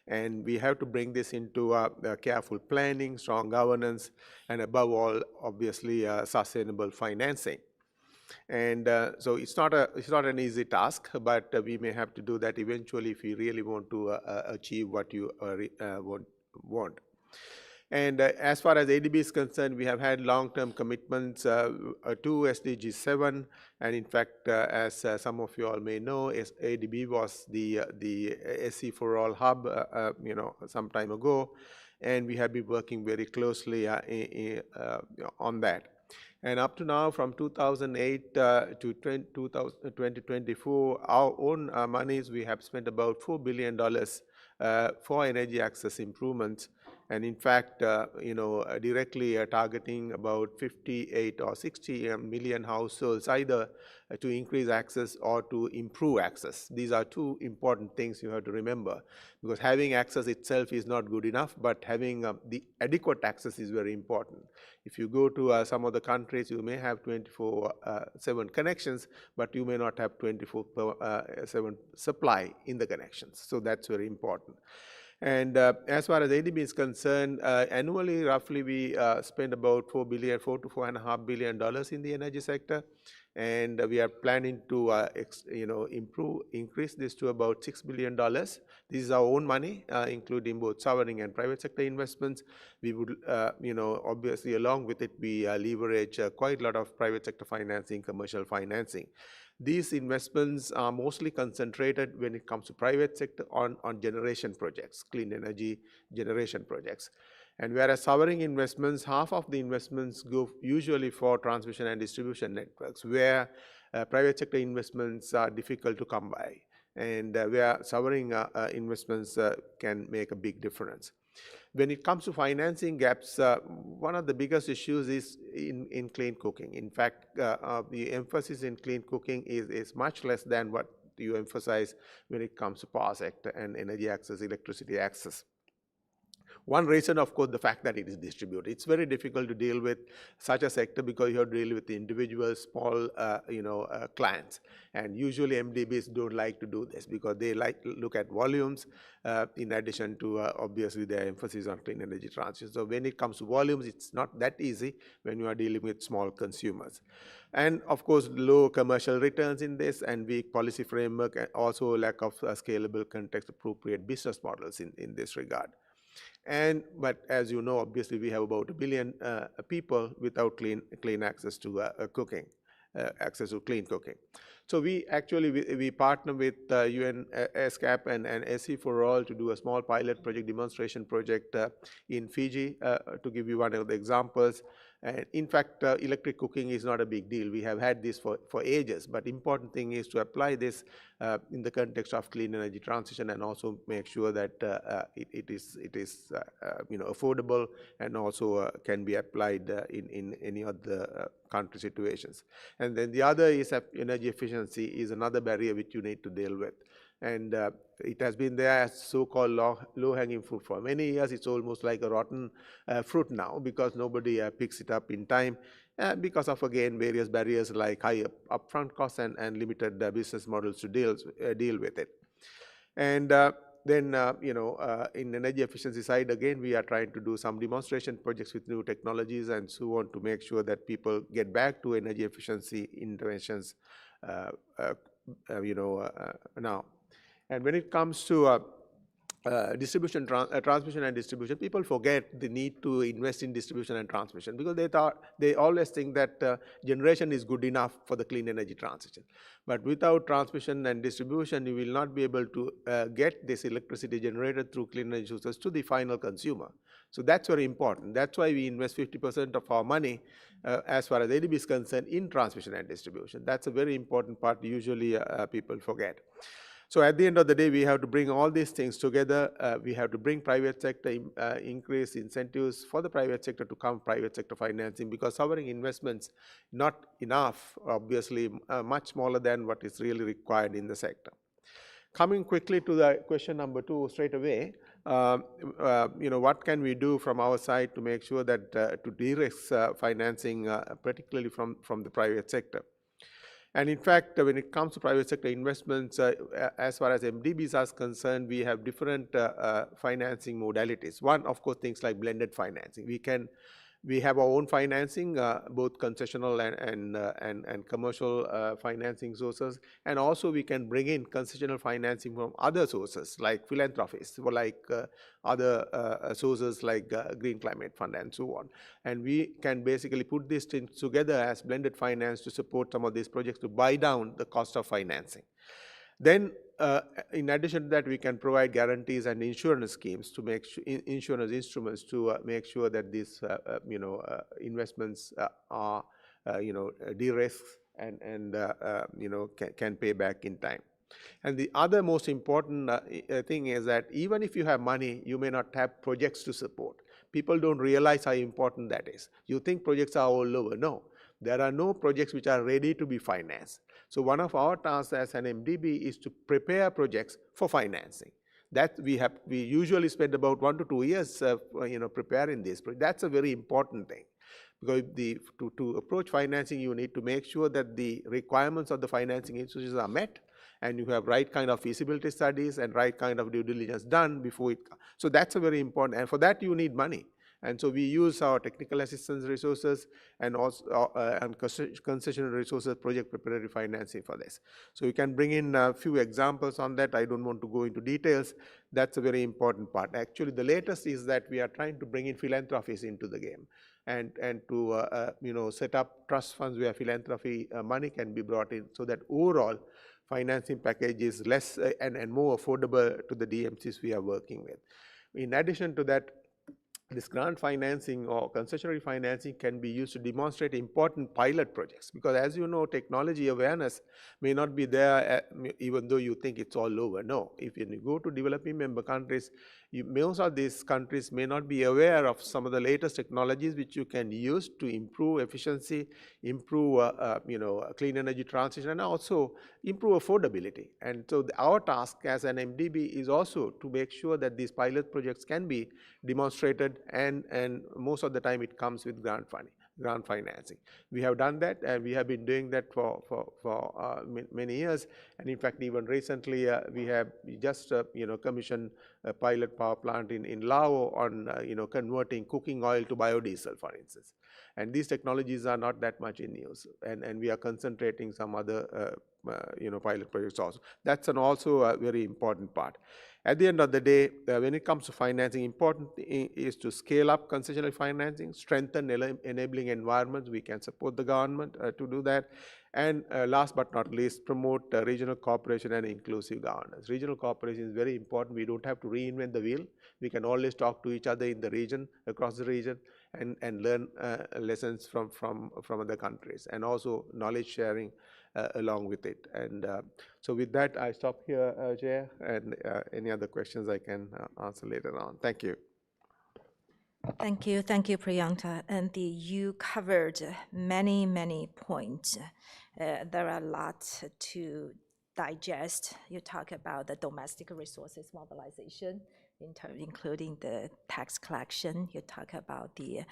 and we have to bring this into careful planning, strong governance, and above all, obviously, sustainable financing. And so it's not an easy task, but we may have to do that eventually if we really want to achieve what you want. And as far as ADB is concerned, we have had long-term commitments to SDG 7, and in fact, as some of you all may know, ADB was the SC for All hub, some time ago, and we have been working very closely on that. And up to now, from 2008 to 2024, our own monies, we have spent about $4 billion for energy access improvements. And in fact, directly targeting about 58 or 60 million households, either to increase access or to improve access. These are two important things you have to remember, because having access itself is not good enough, but having the adequate access is very important. If you go to some of the countries, you may have 24/7 connections, but you may not have 24/7 supply in the connections. So that's very important. And as far as ADB is concerned, annually, roughly, we spend about $4 to $4.5 billion in the energy sector, and we are planning to increase this to about $6 billion. This is our own money, including both sovereign and private sector investments. We would, obviously, along with it, we leverage quite a lot of private sector financing, commercial financing. These investments are mostly concentrated when it comes to private sector on generation projects, clean energy generation projects. And whereas sovereign investments, half of the investments go usually for transmission and distribution networks, where private sector investments are difficult to come by, and where sovereign investments can make a big difference. When it comes to financing gaps, one of the biggest issues is in clean cooking. In fact, the emphasis in clean cooking is much less than what you emphasize when it comes to power sector and energy access, electricity access. One reason, of course, the fact that it is distributed. It's very difficult to deal with such a sector because you have to deal with the individual small, clients. And usually MDBs don't like to do this because they like to look at volumes in addition to obviously their emphasis on clean energy transition. So when it comes to volumes, it's not that easy when you are dealing with small consumers. And of course, low commercial returns in this and weak policy framework, and also lack of scalable context appropriate business models in this regard. But as you know, obviously we have about 1 billion people without clean access to cooking, access to clean cooking. So we actually we partner with UN ESCAP and SC for All to do a small pilot project, demonstration project in Fiji, to give you one of the examples. And in fact, electric cooking is not a big deal. We have had this for ages, but important thing is to apply this in the context of clean energy transition and also make sure that it is affordable and also can be applied in any other country situations. And then the other is energy efficiency is another barrier which you need to deal with. And it has been there as so-called low-hanging fruit for many years. It's almost like a rotten fruit now because nobody picks it up in time because of, again, various barriers like high upfront costs and limited business models to deal with it. And then, in energy efficiency side, again, we are trying to do some demonstration projects with new technologies and so on to make sure that people get back to energy efficiency interventions, now. And when it comes to transmission and distribution, people forget the need to invest in distribution and transmission because they always think that generation is good enough for the clean energy transition. But without transmission and distribution, you will not be able to get this electricity generated through clean energy sources to the final consumer. So that's very important. That's why we invest 50% of our money as far as ADB is concerned in transmission and distribution. That's a very important part usually people forget. So at the end of the day, we have to bring all these things together. We have to bring private sector, increase incentives for the private sector to come private sector financing because sovereign investments not enough, obviously much smaller than what is really required in the sector. Coming quickly to the question number 2 straight away, what can we do from our side to make sure that to de-risk financing, particularly from the private sector? And in fact, when it comes to private sector investments, as far as MDBs are concerned, we have different financing modalities. One, of course, things like blended financing. We can We have our own financing, both concessional and commercial financing sources, and also we can bring in concessional financing from other sources like philanthropists, or like other sources like Green Climate Fund and so on. And we can basically put these things together as blended finance to support some of these projects to buy down the cost of financing. Then, in addition to that, we can provide guarantees and insurance schemes to make insurance instruments to make sure that these, investments are, de-risked and can pay back in time. And the other most important thing is that even if you have money, you may not have projects to support. People don't realize how important that is. You think projects are all over. No, there are no projects which are ready to be financed. So one of our tasks as an MDB is to prepare projects for financing. That we usually spend about 1 to 2 years, preparing this. That's a very important thing, because to approach financing, you need to make sure that the requirements of the financing institutions are met, and you have right kind of feasibility studies and right kind of due diligence done before it. So that's a very important, and for that you need money. And so we use our technical assistance resources and also concessional resources, project preparatory financing for this. So you can bring in a few examples on that. I don't want to go into details. That's a very important part. Actually, the latest is that we are trying to bring in philanthropies into the game, and to set up trust funds where philanthropy money can be brought in, so that overall financing package is less and more affordable to the DMCs we are working with. In addition to that, this grant financing or concessionary financing can be used to demonstrate important pilot projects, because as you know, technology awareness may not be there even though you think it's all over. No, if you go to developing member countries, most of these countries may not be aware of some of the latest technologies which you can use to improve efficiency, improve clean energy transition, and also improve affordability. And so our task as an MDB is also to make sure that these pilot projects can be demonstrated, and most of the time it comes with grant financing. We have done that, and we have been doing that for many years. And in fact, even recently, we just commissioned a pilot power plant in Laos on converting cooking oil to biodiesel, for instance. And these technologies are not that much in use, and we are concentrating some other pilot projects also. That's also a very important part. At the end of the day, when it comes to financing, important is to scale up concessional financing, strengthen enabling environments. We can support the government to do that. And last but not least, promote regional cooperation and inclusive governance. Regional cooperation is very important. We don't have to reinvent the wheel. We can always talk to each other in the region, across the region, and learn lessons from other countries, and also knowledge sharing along with it. And so with that, I stop here, Chair, and any other questions I can answer later on. Thank you.
Thank you, Priyanta. And you covered many points. There are a lot to digest. You talk about the domestic resources mobilization, including the tax collection. You talk about the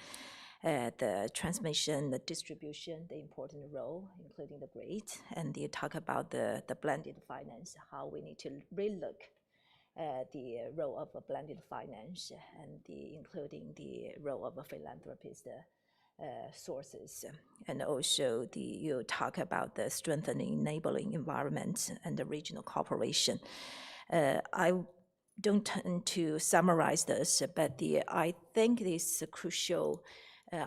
transmission, the distribution, the important role, including the grid. And you talk about the blended finance, how we need to relook the role of a blended finance, and including the role of a philanthropist sources. And also you talk about the strengthening enabling environment and the regional cooperation. I don't tend to summarize this, but I think this is crucial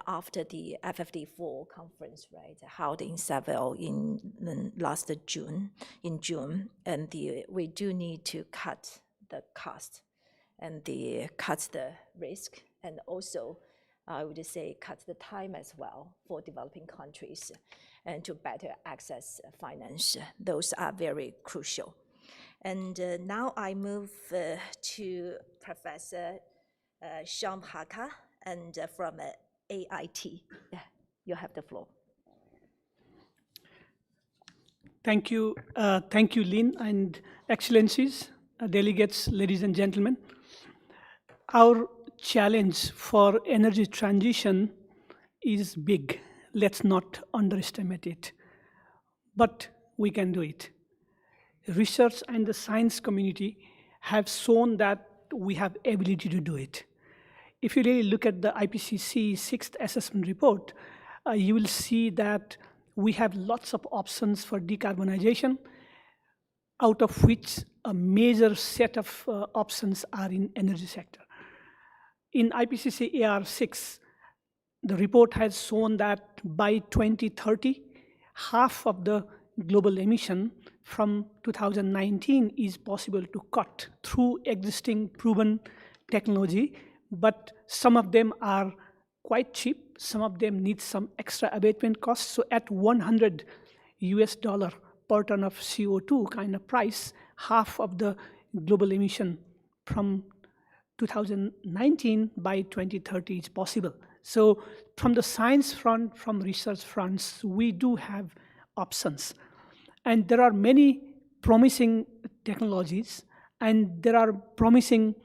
after the FFD4 conference, right, held in Seville in June, and we do need to cut the cost and cut the risk, and also I would say cut the time as well for developing countries and to better access finance. Those are very crucial. And now I move to Professor Sean Haka and from AIT. Yeah, you have the floor.
Thank you, Lynn, and Excellencies, delegates, ladies and gentlemen. Our challenge for energy transition is big. Let's not underestimate it, but we can do it. Research and the science community have shown that we have ability to do it. If you really look at the IPCC 6th assessment report, you will see that we have lots of options for decarbonization, out of which a major set of options are in energy sector. In IPCC AR6, the report has shown that by 2030, half of the global emission from 2019 is possible to cut through existing proven technology, but some of them are quite cheap. Some of them need some extra abatement costs. So at $100 per ton of CO2 kind of price, half of the global emission from 2019 by 2030 is possible. So from the science front, from research fronts, we do have options. And there are many promising technologies, and there are promising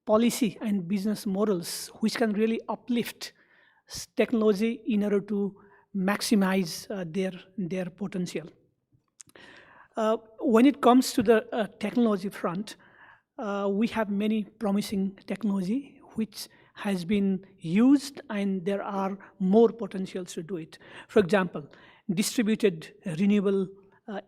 policy and business models which can really uplift technology in order to maximize their potential. When it comes to the technology front, we have many promising technology which has been used, and there are more potentials to do it. For example, distributed renewable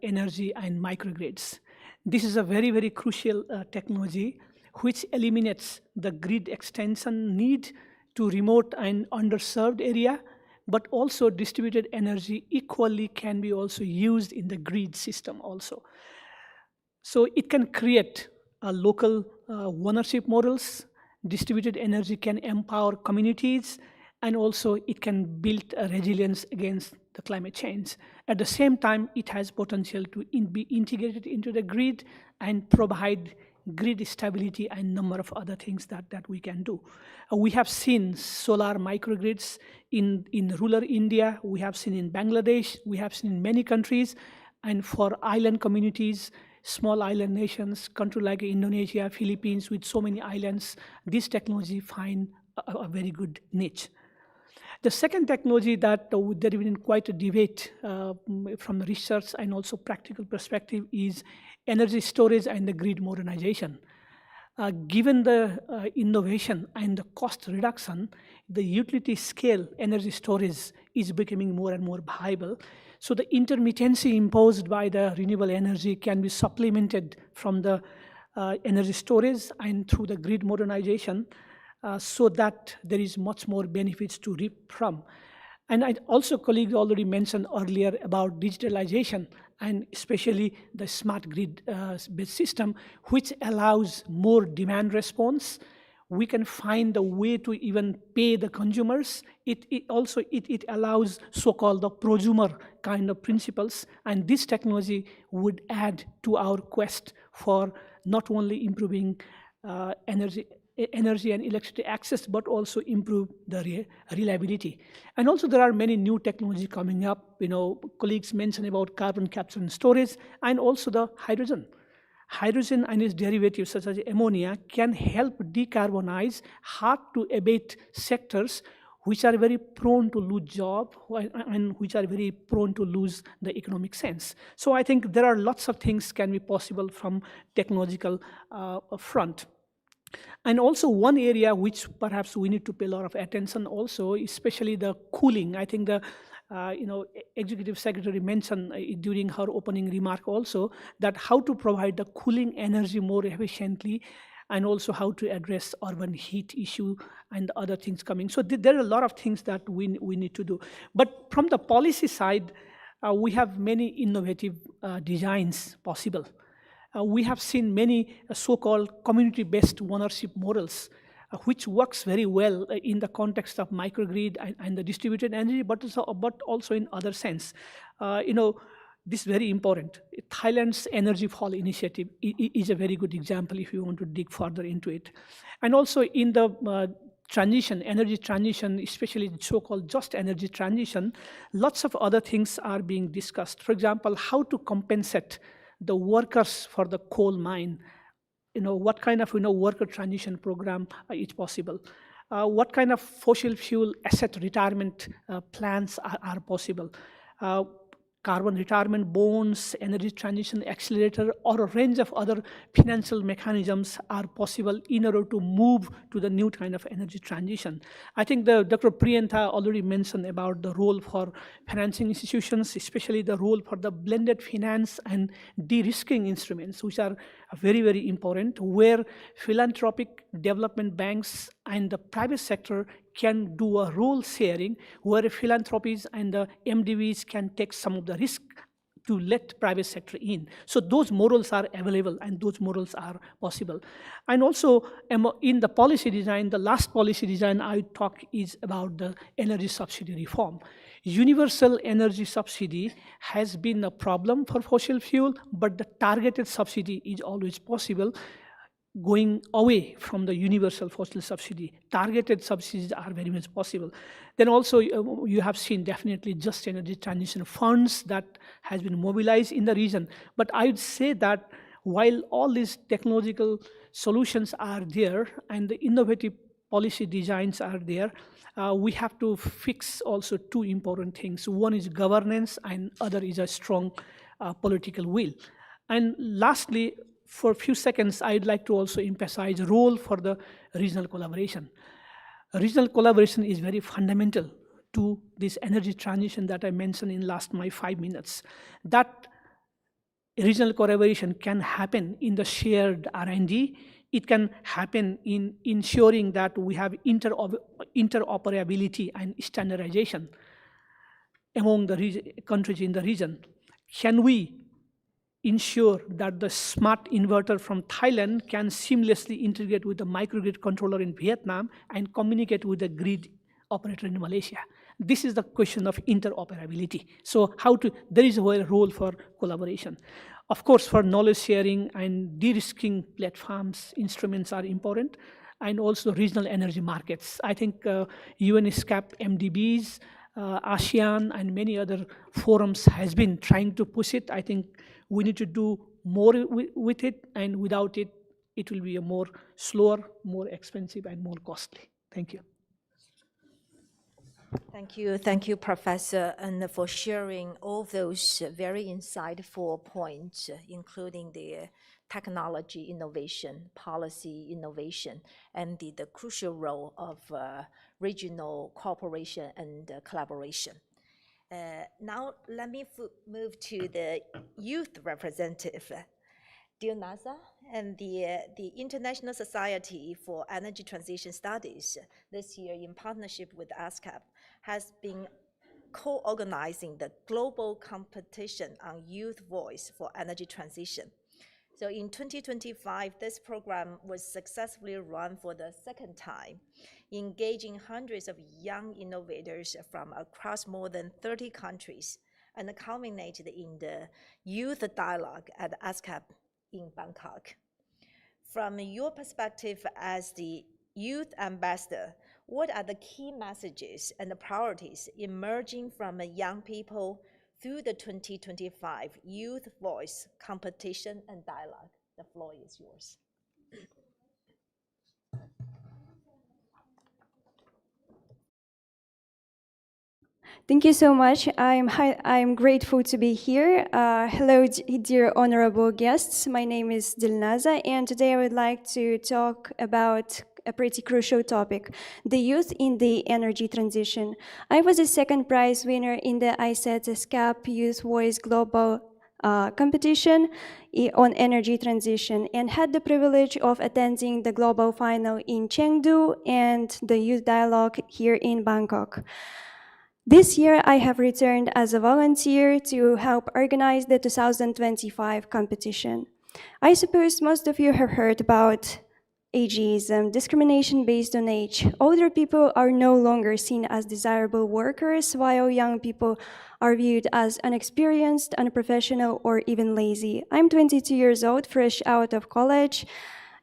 energy and microgrids. This is a very, very crucial technology which eliminates the grid extension need to remote and underserved area, but also distributed energy equally can be also used in the grid system also. So it can create local ownership models. Distributed energy can empower communities, and also it can build a resilience against the climate change. At the same time, it has potential to be integrated into the grid and provide grid stability and number of other things that we can do. We have seen solar microgrids in rural India, we have seen in Bangladesh, we have seen in many countries, and for island communities, small island nations, countries like Indonesia, Philippines, with so many islands, this technology find a very good niche. The second technology that there has been quite a debate from the research and also practical perspective is energy storage and the grid modernization. Given the innovation and the cost reduction, the utility scale energy storage is becoming more and more viable. So the intermittency imposed by the renewable energy can be supplemented from the energy storage and through the grid modernization, so that there is much more benefits to reap from. And colleagues already mentioned earlier about digitalization, and especially the smart grid based system, which allows more demand response. We can find a way to even pay the consumers. It also allows so-called the prosumer kind of principles, and this technology would add to our quest for not only improving energy and electricity access, but also improve the reliability. And also there are many new technology coming up. Colleagues mentioned about carbon capture and storage, and also the hydrogen. Hydrogen and its derivatives such as ammonia can help decarbonize hard to abate sectors which are very prone to lose jobs and which are very prone to lose the economic sense. So I think there are lots of things can be possible from technological front. And also one area which perhaps we need to pay a lot of attention also, especially the cooling. I think the Executive Secretary mentioned during her opening remark also that how to provide the cooling energy more efficiently, and also how to address urban heat issue and other things coming. So there are a lot of things that we need to do. But from the policy side, we have many innovative designs possible. We have seen many so-called community-based ownership models, which works very well in the context of microgrid and the distributed energy, but also in other sense. This is very important. Thailand's Energy Fall initiative is a very good example if you want to dig further into it. And also in the energy transition, especially the so-called just energy transition, lots of other things are being discussed. For example, how to compensate the workers for the coal mine. What kind of worker transition program is possible? What kind of fossil fuel asset retirement plans are possible? carbon retirement bonds, energy transition accelerator, or a range of other financial mechanisms are possible in order to move to the new kind of energy transition. I think Dr. Priyantha already mentioned about the role for financing institutions, especially the role for the blended finance and de-risking instruments, which are very, very important, where philanthropic development banks and the private sector can do a role sharing, where philanthropies and the MDVs can take some of the risk to let private sector in. So those models are available and those models are possible. And also in the policy design, the last policy design I talk is about the energy subsidy reform. Universal energy subsidy has been a problem for fossil fuel, but the targeted subsidy is always possible. Going away from the universal fossil subsidy, targeted subsidies are very much possible. Then also you have seen definitely just energy transition funds that has been mobilized in the region. But I would say that while all these technological solutions are there and the innovative policy designs are there, we have to fix also two important things. One is governance and other is a strong political will. And lastly, for a few seconds, I'd like to also emphasize the role for the regional collaboration. Regional collaboration is very fundamental to this energy transition that I mentioned in my 5 minutes. That regional collaboration can happen in the shared R&D. It can happen in ensuring that we have interoperability and standardization among the countries in the region. Can we ensure that the smart inverter from Thailand can seamlessly integrate with the microgrid controller in Vietnam and communicate with the grid operator in Malaysia? This is the question of interoperability. So there is a role for collaboration. Of course, for knowledge sharing and de-risking platforms, instruments are important, and also regional energy markets. I think ESCAP, MDBs, ASEAN, and many other forums has been trying to push it. I think we need to do more with it, and without it, it will be a more slower, more expensive, and more costly. Thank you.
Thank you, Professor, and for sharing all those very insightful points, including the technology innovation, policy innovation, and the crucial role of regional cooperation and collaboration. Now, let me move to the youth representative. Dilnaza and the International Society for Energy Transition Studies this year, in partnership with ESCAP, has been co-organizing the global competition on youth voice for energy transition. So in 2025, this program was successfully run for the second time, engaging hundreds of young innovators from across more than 30 countries, and culminated in the Youth Dialogue at ESCAP in Bangkok. From your perspective as the youth ambassador, what are the key messages and the priorities emerging from young people through the 2025 Youth Voice Competition and Dialogue? The floor is yours.
Thank you so much. I'm grateful to be here. Hello, dear honorable guests. My name is Dilnaza, and today I would like to talk about a pretty crucial topic, the youth in the energy transition. I was a second prize winner in the ESCAP Youth Voice Global competition on energy transition, and had the privilege of attending the global final in Chengdu and the youth dialogue here in Bangkok. This year, I have returned as a volunteer to help organize the 2025 competition. I suppose most of you have heard about ageism, discrimination based on age. Older people are no longer seen as desirable workers, while young people are viewed as inexperienced, unprofessional, or even lazy. I'm 22 years old, fresh out of college,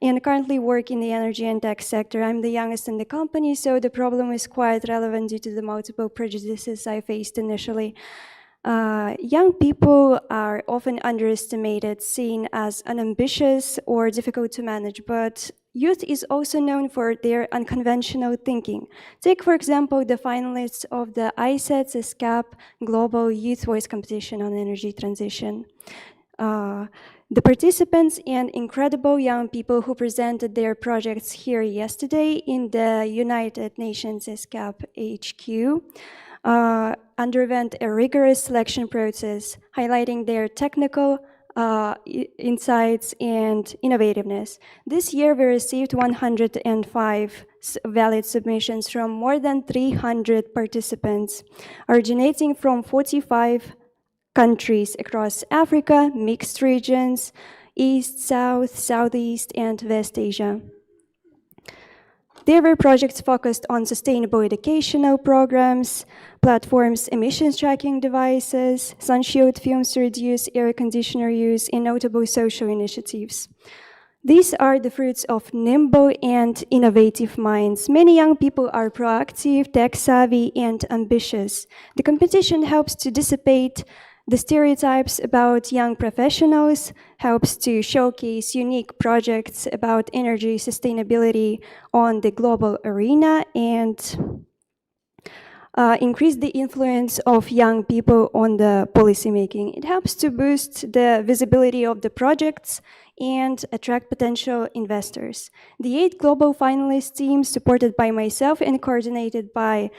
and currently work in the energy and tech sector. I'm the youngest in the company, so the problem is quite relevant due to the multiple prejudices I faced initially. Young people are often underestimated, seen as unambitious or difficult to manage, but youth is also known for their unconventional thinking. Take, for example, the finalists of the ISET's ESCAP Global Youth Voice Competition on Energy Transition. The participants and incredible young people who presented their projects here yesterday in the United Nations ESCAP HQ underwent a rigorous selection process, highlighting their technical insights and innovativeness. This year, we received 105 valid submissions from more than 300 participants, originating from 45 countries across Africa, mixed regions, East, South, Southeast, and West Asia. There were projects focused on sustainable educational programs, platforms, emissions tracking devices, sunshield films to reduce air conditioner use, and notable social initiatives. These are the fruits of nimble and innovative minds. Many young people are proactive, tech-savvy, and ambitious. The competition helps to dissipate the stereotypes about young professionals, helps to showcase unique projects about energy sustainability on the global arena, and increase the influence of young people on the policymaking. It helps to boost the visibility of the projects and attract potential investors. The 8 global finalist teams, supported by myself and coordinated by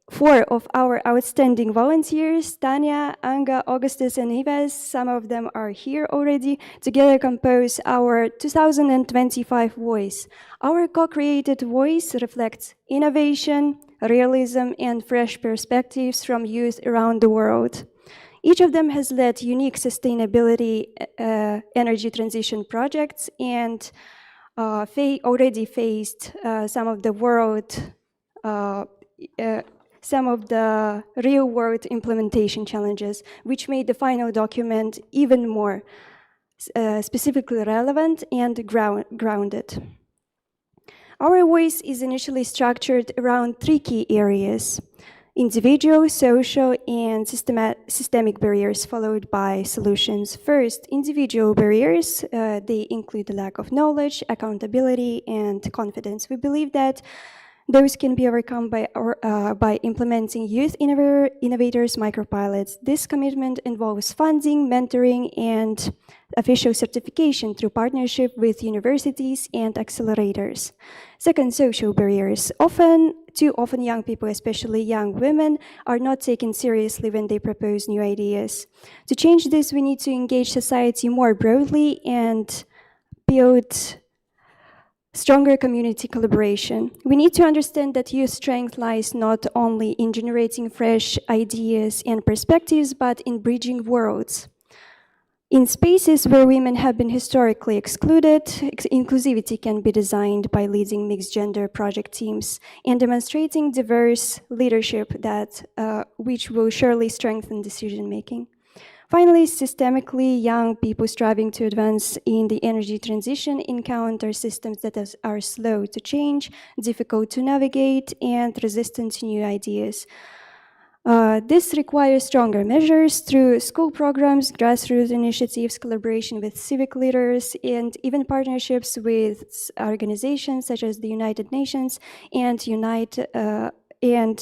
4 of our outstanding volunteers, Tanya, Anga, Augustus, and Ives, some of them are here already, together compose our 2025 voice. Our co-created voice reflects innovation, realism, and fresh perspectives from youth around the world. Each of them has led unique sustainability energy transition projects and already faced some of the real-world implementation challenges, which made the final document even more specifically relevant and grounded. Our voice is initially structured around 3 key areas: individual, social, and systemic barriers, followed by solutions. First, individual barriers. They include the lack of knowledge, accountability, and confidence. We believe that those can be overcome by implementing youth innovators micropilots. This commitment involves funding, mentoring, and official certification through partnership with universities and accelerators. Second, social barriers. Too often young people, especially young women, are not taken seriously when they propose new ideas. To change this, we need to engage society more broadly and build stronger community collaboration. We need to understand that youth strength lies not only in generating fresh ideas and perspectives, but in bridging worlds. In spaces where women have been historically excluded, inclusivity can be designed by leading mixed-gender project teams and demonstrating diverse leadership which will surely strengthen decision-making. Finally, systemically, young people striving to advance in the energy transition encounter systems that are slow to change, difficult to navigate, and resistant to new ideas. This requires stronger measures through school programs, grassroots initiatives, collaboration with civic leaders, and even partnerships with organizations such as the United Nations and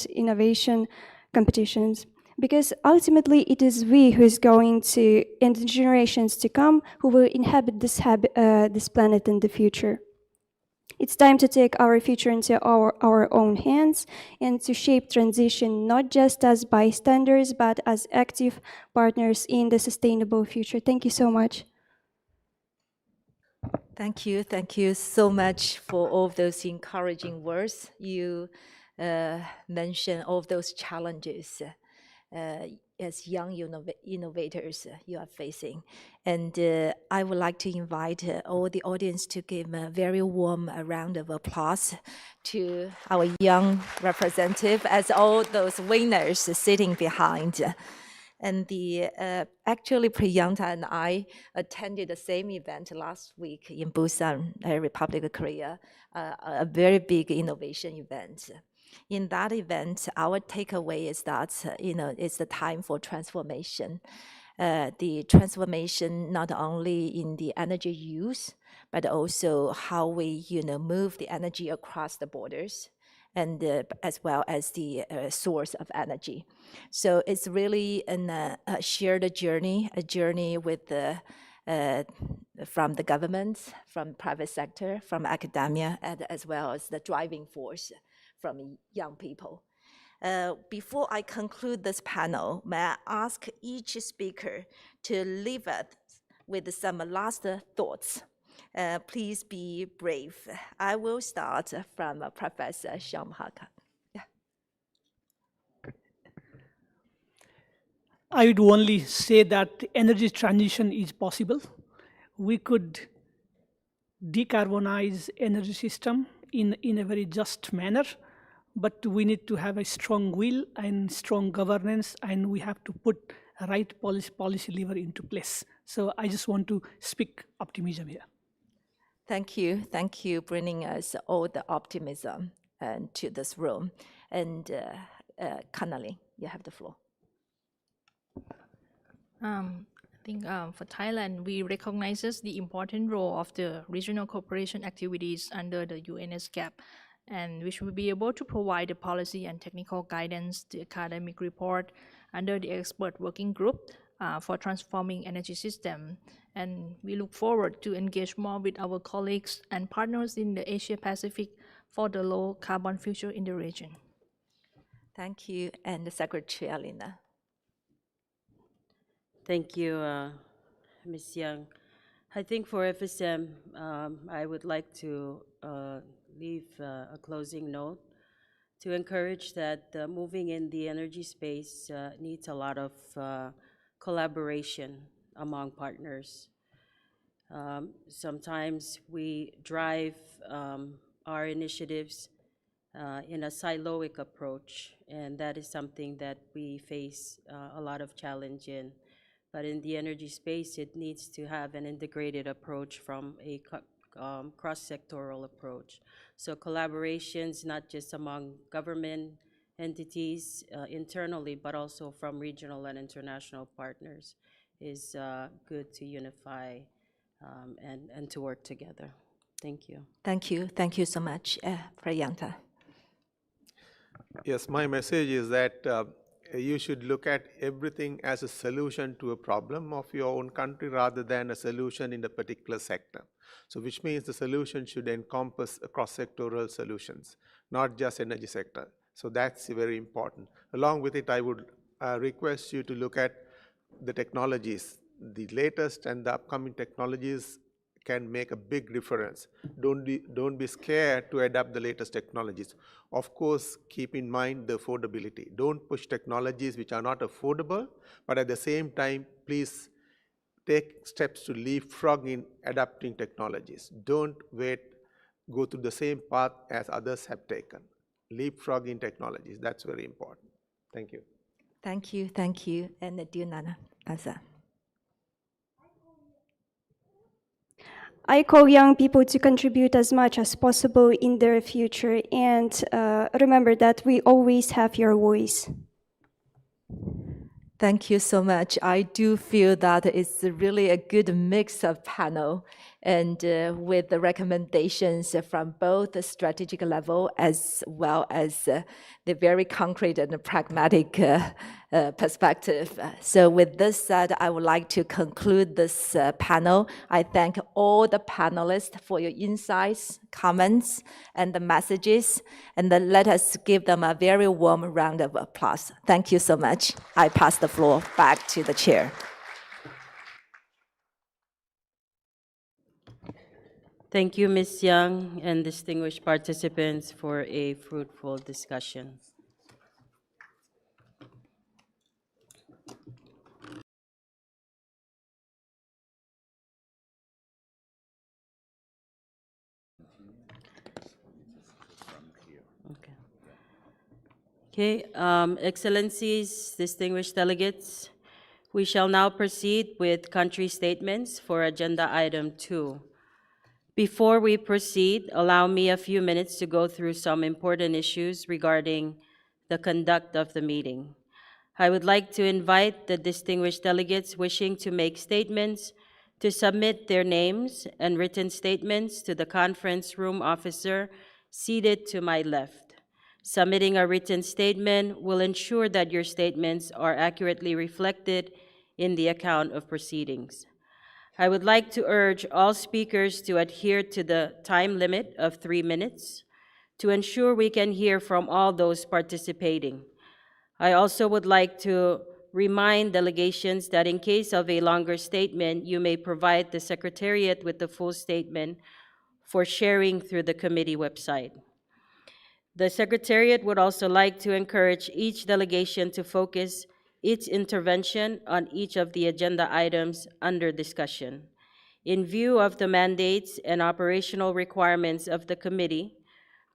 innovation competitions. Because ultimately it is we who is going to, and the generations to come, who will inhabit this planet in the future. It's time to take our future into our own hands and to shape transition not just as bystanders, but as active partners in the sustainable future. Thank you so much.
Thank you so much for all of those encouraging words. You mentioned all of those challenges as young innovators you are facing. And I would like to invite all the audience to give a very warm round of applause to our young representative as all those winners sitting behind. And actually, Priyanka and I attended the same event last week in Busan, Republic of Korea, a very big innovation event. In that event, our takeaway is that it's the time for transformation. the transformation not only in the energy use, but also how we move the energy across the borders, and as well as the source of energy. So it's really a shared journey, a journey with the from the government, from private sector, from academia, and as well as the driving force from young people. Before I conclude this panel, may I ask each speaker to leave us with some last thoughts. Please be brave. I will start from Professor Shamhaka.
I would only say that energy transition is possible. We could decarbonize energy system in a very just manner, but we need to have a strong will and strong governance, and we have to put a right policy lever into place. So I just want to speak optimism here.
Thank you, bringing us all the optimism to this room. And Kanali, you have the floor.
I think for Thailand, we recognize the important role of the regional cooperation activities under the UN ESCAP, and we should be able to provide the policy and technical guidance, the academic report under the expert working group for transforming energy system. And we look forward to engage more with our colleagues and partners in the Asia Pacific for the low carbon future in the region.
Thank you, and Secretary Alina.
Thank you, Ms. Young. I think for FSM, I would like to leave a closing note to encourage that moving in the energy space needs a lot of collaboration among partners. Sometimes we drive our initiatives in a siloic approach, and that is something that we face a lot of challenge in. But in the energy space, it needs to have an integrated approach from a cross-sectoral approach. So collaborations, not just among government entities internally, but also from regional and international partners, is good to unify and to work together. Thank you.
Thank you so much, Prayanta.
Yes, my message is that you should look at everything as a solution to a problem of your own country rather than a solution in a particular sector. So which means the solution should encompass cross-sectoral solutions, not just energy sector. So that's very important. Along with it, I would request you to look at the technologies. The latest and the upcoming technologies can make a big difference. Don't be scared to adapt the latest technologies. Of course, keep in mind the affordability. Don't push technologies which are not affordable, but at the same time, please take steps to leapfrog in adapting technologies. Don't wait, go through the same path as others have taken. Leapfrog in technologies, that's very important. Thank you.
Thank you. And dear Nana, Asa.
I call young people to contribute as much as possible in their future, and remember that we always have your voice.
Thank you so much. I do feel that it's really a good mix of panel, and with the recommendations from both the strategic level as well as the very concrete and pragmatic perspective. So with this said, I would like to conclude this panel. I thank all the panelists for your insights, comments, and the messages, and then let us give them a very warm round of applause. Thank you so much. I pass the floor back to the chair.
Thank you, Ms. Young, and distinguished participants for a fruitful discussion. Okay, Excellencies, distinguished delegates, we shall now proceed with country statements for Agenda Item 2. Before we proceed, allow me a few minutes to go through some important issues regarding the conduct of the meeting. I would like to invite the distinguished delegates wishing to make statements to submit their names and written statements to the conference room officer seated to my left. Submitting a written statement will ensure that your statements are accurately reflected in the account of proceedings. I would like to urge all speakers to adhere to the time limit of 3 minutes to ensure we can hear from all those participating. I also would like to remind delegations that in case of a longer statement, you may provide the Secretariat with the full statement for sharing through the committee website. The Secretariat would also like to encourage each delegation to focus its intervention on each of the agenda items under discussion. In view of the mandates and operational requirements of the committee,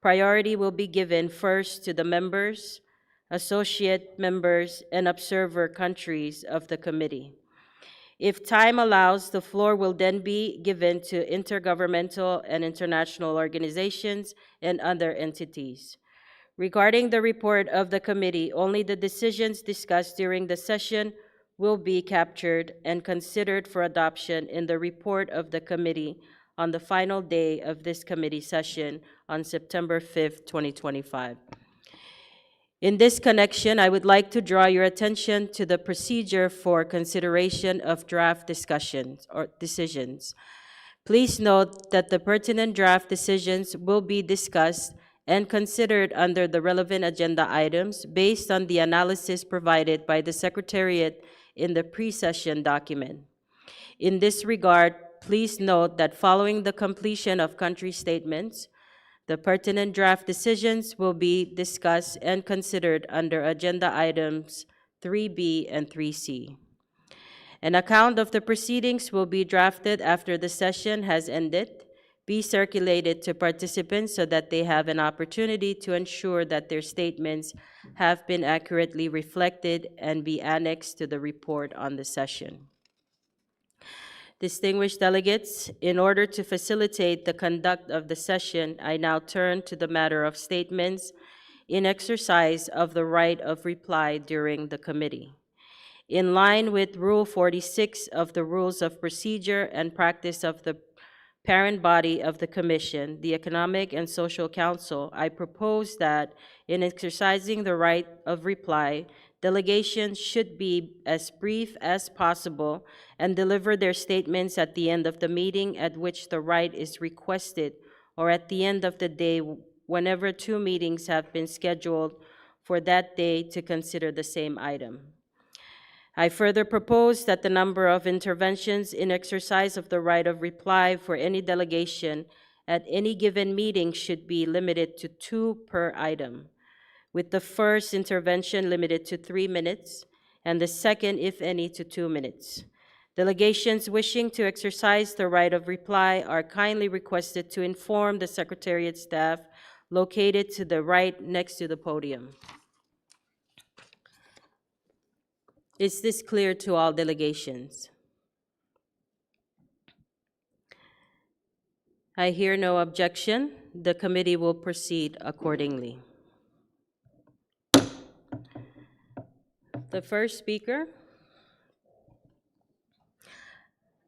priority will be given first to the members, associate members, and observer countries of the committee. If time allows, the floor will then be given to intergovernmental and international organizations and other entities. Regarding the report of the committee, only the decisions discussed during the session will be captured and considered for adoption in the report of the committee on the final day of this committee session on September 5th, 2025. In this connection, I would like to draw your attention to the procedure for consideration of draft discussions or decisions. Please note that the pertinent draft decisions will be discussed and considered under the relevant agenda items based on the analysis provided by the Secretariat in the pre-session document. In this regard, please note that following the completion of country statements, the pertinent draft decisions will be discussed and considered under agenda items 3B and 3C. An account of the proceedings will be drafted after the session has ended, be circulated to participants so that they have an opportunity to ensure that their statements have been accurately reflected, and be annexed to the report on the session. Distinguished delegates, in order to facilitate the conduct of the session, I now turn to the matter of statements in exercise of the right of reply during the committee. In line with Rule 46 of the Rules of Procedure and Practice of the parent body of the Commission, the Economic and Social Council, I propose that in exercising the right of reply, delegations should be as brief as possible and deliver their statements at the end of the meeting at which the right is requested, or at the end of the day whenever 2 meetings have been scheduled for that day to consider the same item. I further propose that the number of interventions in exercise of the right of reply for any delegation at any given meeting should be limited to 2 per item, with the first intervention limited to 3 minutes, and the second, if any, to 2 minutes. Delegations wishing to exercise the right of reply are kindly requested to inform the Secretariat staff located to the right next to the podium. Is this clear to all delegations? I hear no objection. The committee will proceed accordingly. The first speaker.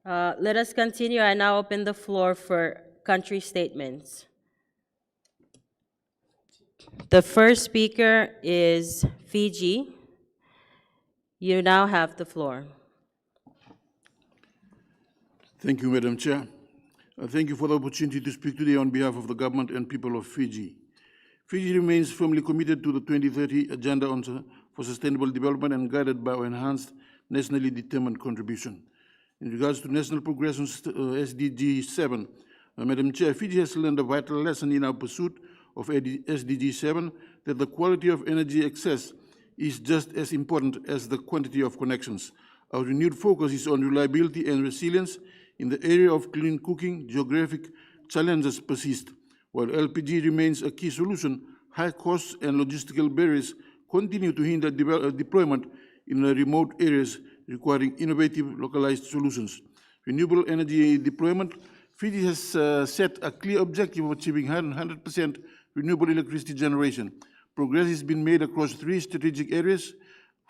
Let us continue. I now open the floor for country statements. The first speaker is Fiji. You now have the floor.
Thank you, Madam Chair. Thank you for the opportunity to speak today on behalf of the government and people of Fiji. Fiji remains firmly committed to the 2030 Agenda for Sustainable Development and guided by our enhanced nationally determined contribution. In regards to National Progress on SDG 7, Madam Chair, Fiji has learned a vital lesson in our pursuit of SDG 7 that the quality of energy access is just as important as the quantity of connections. Our renewed focus is on reliability and resilience. In the area of clean cooking, geographic challenges persist. While LPG remains a key solution, high costs and logistical barriers continue to hinder deployment in remote areas requiring innovative localized solutions. Renewable energy deployment, Fiji has set a clear objective of achieving 100% renewable electricity generation. Progress has been made across 3 strategic areas.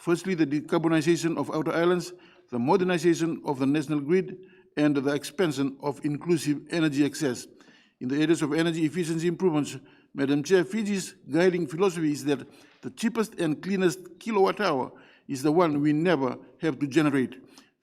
Firstly, the decarbonization of outer islands, the modernization of the national grid, and the expansion of inclusive energy access. In the areas of energy efficiency improvements, Madam Chair, Fiji's guiding philosophy is that the cheapest and cleanest kilowatt hour is the one we never have to generate.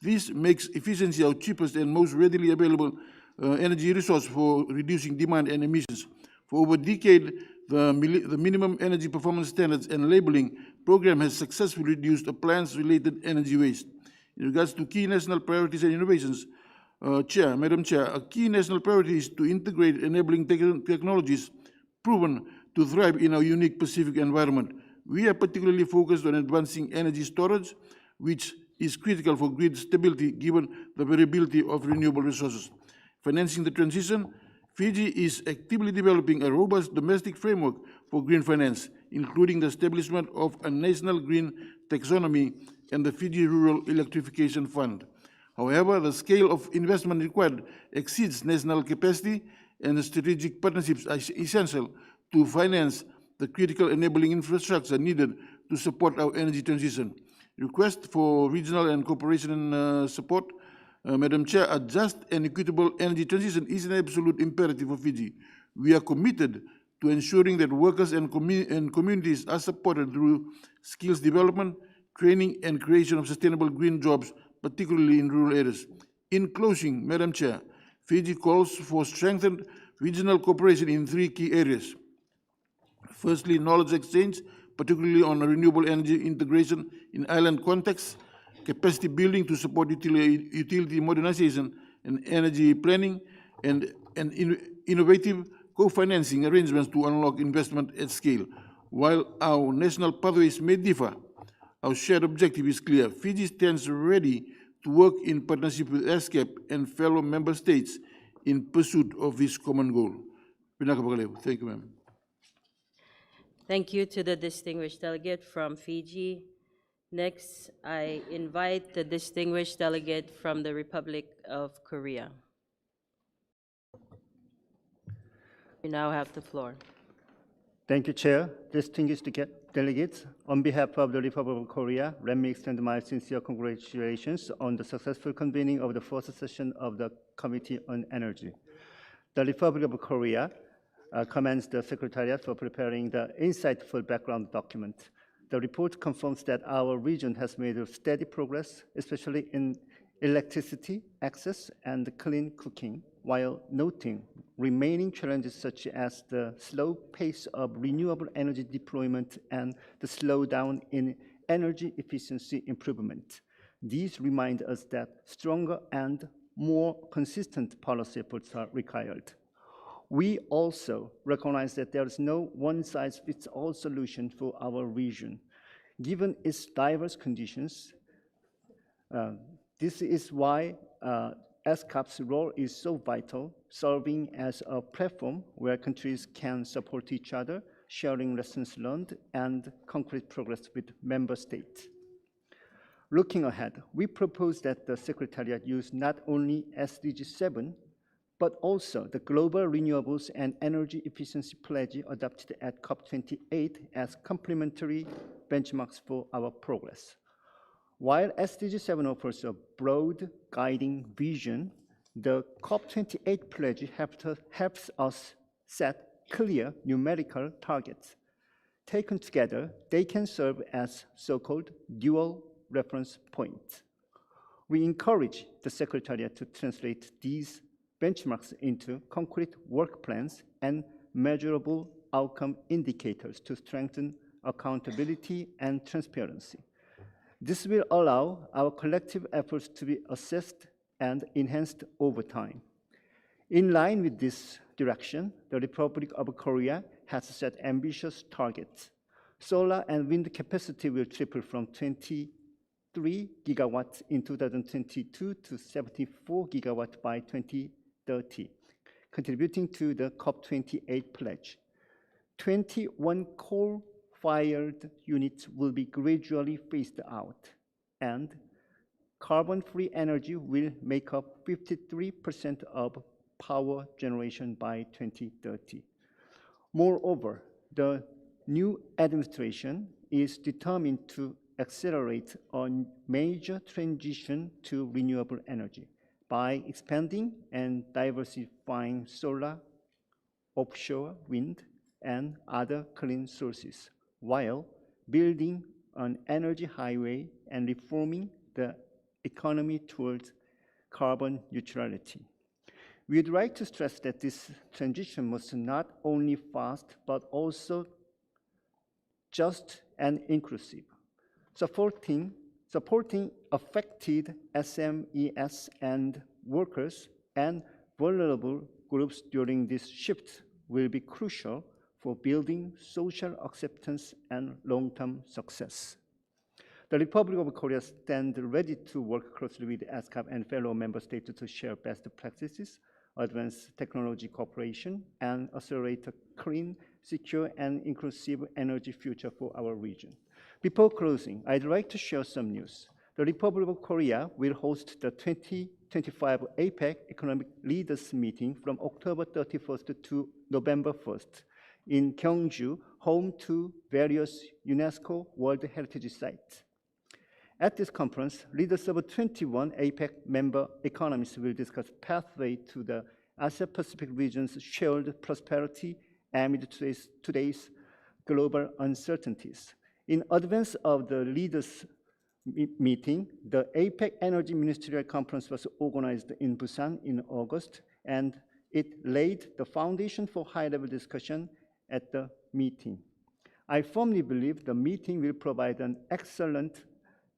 This makes efficiency our cheapest and most readily available energy resource for reducing demand and emissions. For over a decade, the Minimum Energy Performance Standards and Labeling Program has successfully reduced appliance-related energy waste. In regards to key national priorities and innovations, Madam Chair, a key national priority is to integrate enabling technologies proven to thrive in our unique Pacific environment. We are particularly focused on advancing energy storage, which is critical for grid stability given the variability of renewable resources. Financing the transition, Fiji is actively developing a robust domestic framework for green finance, including the establishment of a national green taxonomy and the Fiji Rural Electrification Fund. However, the scale of investment required exceeds national capacity, and strategic partnerships are essential to finance the critical enabling infrastructure needed to support our energy transition. Request for regional and cooperation support, Madam Chair, a just and equitable energy transition is an absolute imperative for Fiji. We are committed to ensuring that workers and communities are supported through skills development, training, and creation of sustainable green jobs, particularly in rural areas. In closing, Madam Chair, Fiji calls for strengthened regional cooperation in three key areas. Firstly, knowledge exchange, particularly on renewable energy integration in island contexts, capacity building to support utility modernization and energy planning, and innovative co-financing arrangements to unlock investment at scale. While our national pathways may differ, our shared objective is clear. Fiji stands ready to work in partnership with ESCAP and fellow member states in pursuit of this common goal. Thank you, ma'am.
Thank you to the distinguished delegate from Fiji. Next, I invite the distinguished delegate from the Republic of Korea. You now have the floor.
Thank you, Chair. Distinguished delegates, on behalf of the Republic of Korea, let me extend my sincere congratulations on the successful convening of the first session of the Committee on Energy. The Republic of Korea commends the Secretariat for preparing the insightful background document. The report confirms that our region has made steady progress, especially in electricity access and clean cooking, while noting remaining challenges such as the slow pace of renewable energy deployment and the slowdown in energy efficiency improvement. These remind us that stronger and more consistent policy efforts are required. We also recognize that there is no one-size-fits-all solution for our region. Given its diverse conditions, this is why ESCAP's role is so vital, serving as a platform where countries can support each other, sharing lessons learned and concrete progress with member states. Looking ahead, we propose that the Secretariat use not only SDG 7, but also the Global Renewables and Energy Efficiency Pledge adopted at COP28 as complementary benchmarks for our progress. While SDG 7 offers a broad guiding vision, the COP28 pledge helps us set clear numerical targets. Taken together, they can serve as so-called dual reference points. We encourage the Secretariat to translate these benchmarks into concrete work plans and measurable outcome indicators to strengthen accountability and transparency. This will allow our collective efforts to be assessed and enhanced over time. In line with this direction, the Republic of Korea has set ambitious targets. Solar and wind capacity will triple from 23 gigawatts in 2022 to 74 gigawatts by 2030, contributing to the COP28 pledge. 21 coal-fired units will be gradually phased out, and carbon-free energy will make up 53% of power generation by 2030. Moreover, the new administration is determined to accelerate a major transition to renewable energy by expanding and diversifying solar, offshore wind, and other clean sources, while building an energy highway and reforming the economy towards carbon neutrality. We'd like to stress that this transition must not only fast, but also just and inclusive, supporting affected SMEs and workers and vulnerable groups during this shift will be crucial for building social acceptance and long-term success. The Republic of Korea stands ready to work closely with ESCAP and fellow member states to share best practices, advance technology cooperation, and accelerate a clean, secure, and inclusive energy future for our region. Before closing, I'd like to share some news. The Republic of Korea will host the 2025 APEC Economic Leaders Meeting from October 31st to November 1st in Gyeongju, home to various UNESCO World Heritage Sites. At this conference, leaders of 21 APEC member economies will discuss pathway to the Asia-Pacific region's shared prosperity amid today's global uncertainties. In advance of the leaders' meeting, the APEC Energy Ministerial Conference was organized in Busan in August, and it laid the foundation for high-level discussion at the meeting. I firmly believe the meeting will provide an excellent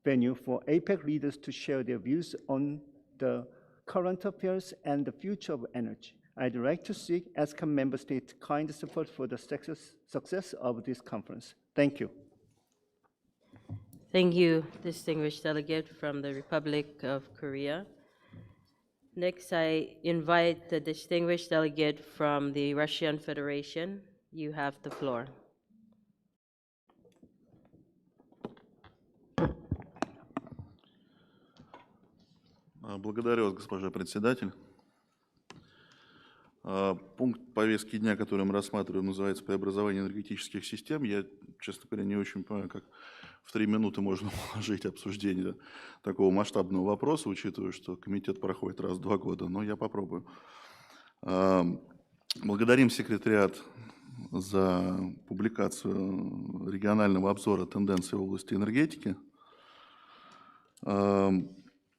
venue for APEC leaders to share their views on the current affairs and the future of energy. I'd like to seek ESCAP member states' kind support for the success of this conference. Thank you.
Thank you, distinguished delegate from the Republic of Korea. Next, I invite the distinguished delegate from the Russian Federation. You have the floor.
Благодарю вас, госпожа председатель. Пункт повестки дня, который мы рассматриваем, называется «Преобразование энергетических систем». Я, честно говоря, не очень понимаю, как в 3 минуты можно уложить обсуждение такого масштабного вопроса, учитывая, что комитет проходит раз в 2 года, но я попробую. Благодарим секретариат за публикацию регионального обзора тенденций в области энергетики.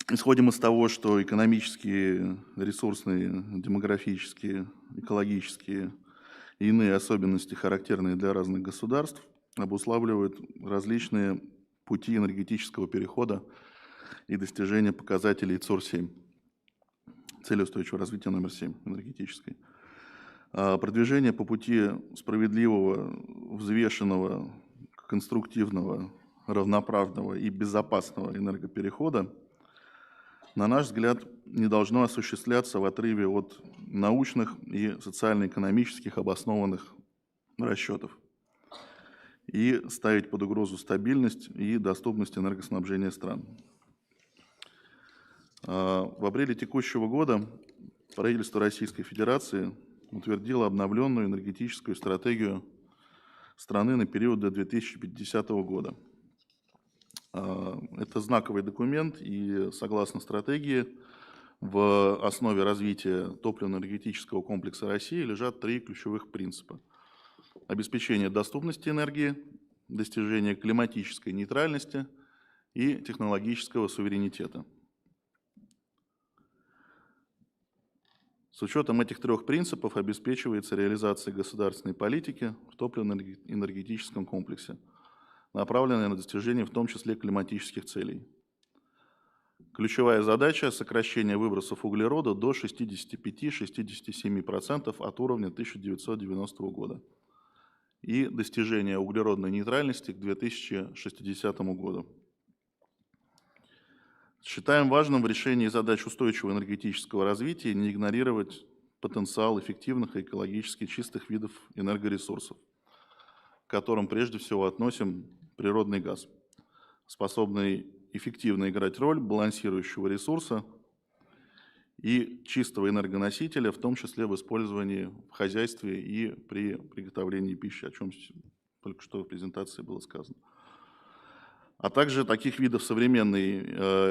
Исходим из того, что экономические, ресурсные, демографические, экологические и иные особенности, характерные для разных государств, обуславливают различные пути энергетического перехода и достижения показателей ЦОР-7, цели устойчивого развития номер 7 энергетической. Продвижение по пути справедливого, взвешенного, конструктивного, равноправного и безопасного энергоперехода, на наш взгляд, не должно осуществляться в отрыве от научных и социально-экономических обоснованных расчетов и ставить под угрозу стабильность и доступность энергоснабжения стран. В апреле текущего года правительство Российской Федерации утвердило обновленную энергетическую стратегию страны на период до 2050 года. Это знаковый документ, и согласно стратегии в основе развития топливно-энергетического комплекса России лежат 3 ключевых принципа. Обеспечение доступности энергии, достижение климатической нейтральности и технологического суверенитета. С учетом этих 3 принципов обеспечивается реализация государственной политики в топливно-энергетическом комплексе, направленная на достижение в том числе климатических целей. Ключевая задача – сокращение выбросов углерода до 65-67% от уровня 1990 года и достижение углеродной нейтральности к 2060 году. Считаем важным в решении задач устойчивого энергетического развития не игнорировать потенциал эффективных и экологически чистых видов энергоресурсов, к которым прежде всего относим природный газ, способный эффективно играть роль балансирующего ресурса и чистого энергоносителя, в том числе в использовании в хозяйстве и при приготовлении пищи, о чем только что в презентации было сказано. а также таких видов современной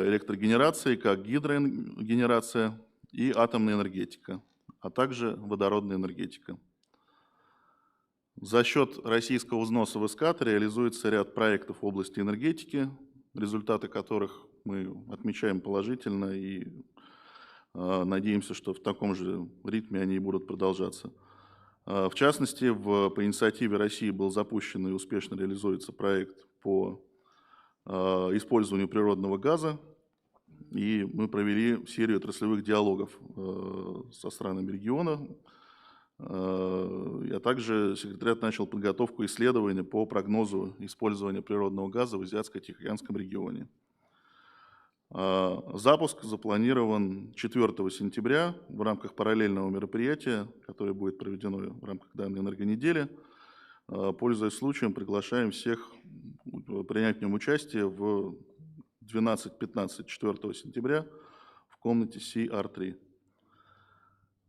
электрогенерации, как гидрогенерация и атомная энергетика, а также водородная энергетика. За счет российского взноса в ESCAP реализуется ряд проектов в области энергетики, результаты которых мы отмечаем положительно и надеемся, что в таком же ритме они и будут продолжаться. В частности, по инициативе России был запущен и успешно реализуется проект по использованию природного газа, и мы провели серию отраслевых диалогов со странами региона, а также секретариат начал подготовку исследования по прогнозу использования природного газа в Азиатско-Тихоокеанском регионе. Запуск запланирован 4 сентября в рамках параллельного мероприятия, которое будет проведено в рамках данной энергонедели. Пользуясь случаем, приглашаем всех принять в нем участие в 12:15 4 сентября в комнате CR3.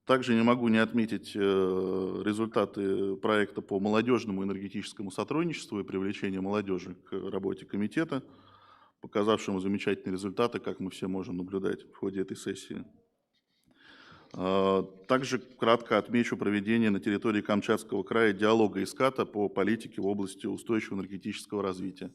Также не могу не отметить результаты проекта по молодежному энергетическому сотрудничеству и привлечению молодежи к работе комитета, показавшему замечательные результаты, как мы все можем наблюдать в ходе этой сессии. Также кратко отмечу проведение на территории Камчатского края диалога ESCAP по политике в области устойчивого энергетического развития.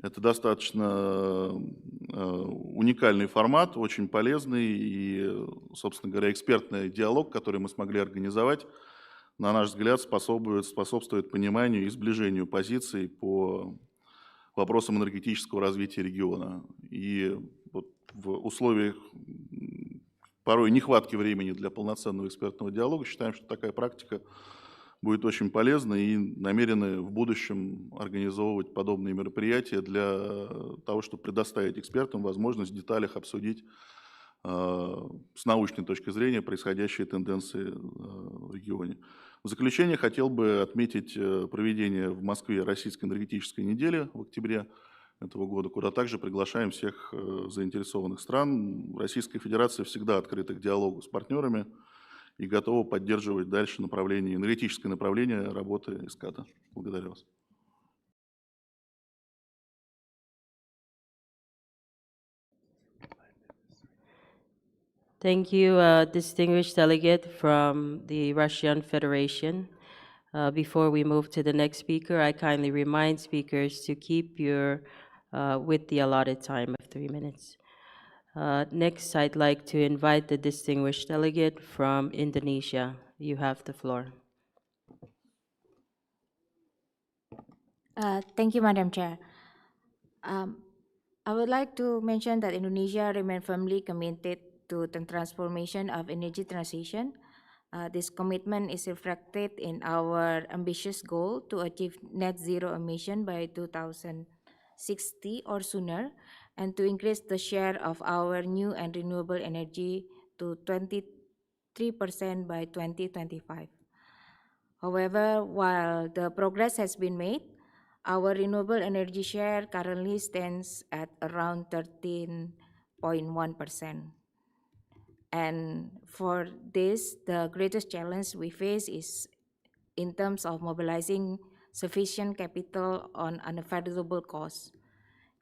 Это достаточно уникальный формат, очень полезный и, собственно говоря, экспертный диалог, который мы смогли организовать, на наш взгляд, способствует пониманию и сближению позиций по вопросам энергетического развития региона. И вот в условиях порой нехватки времени для полноценного экспертного диалога считаем, что такая практика будет очень полезна и намерены в будущем организовывать подобные мероприятия для того, чтобы предоставить экспертам возможность в деталях обсудить с научной точки зрения происходящие тенденции в регионе. В заключение хотел бы отметить проведение в Москве Российской энергетической недели в октябре этого года, куда также приглашаем всех заинтересованных стран. Российская Федерация всегда открыта к диалогу с партнерами и готова поддерживать дальше энергетическое направление работы ESCAP. Благодарю вас.
Thank you, distinguished delegate from the Russian Federation. Before we move to the next speaker, I kindly remind speakers to keep with the allotted time of 3 minutes. Next, I'd like to invite the distinguished delegate from Indonesia. You have the floor.
Thank you, Madam Chair. I would like to mention that Indonesia remains firmly committed to the transformation of energy transition. This commitment is reflected in our ambitious goal to achieve net zero emission by 2060 or sooner, and to increase the share of our new and renewable energy to 23% by 2025. However, while the progress has been made, our renewable energy share currently stands at around 13.1%. And for this, the greatest challenge we face is in terms of mobilizing sufficient capital on unaffordable costs.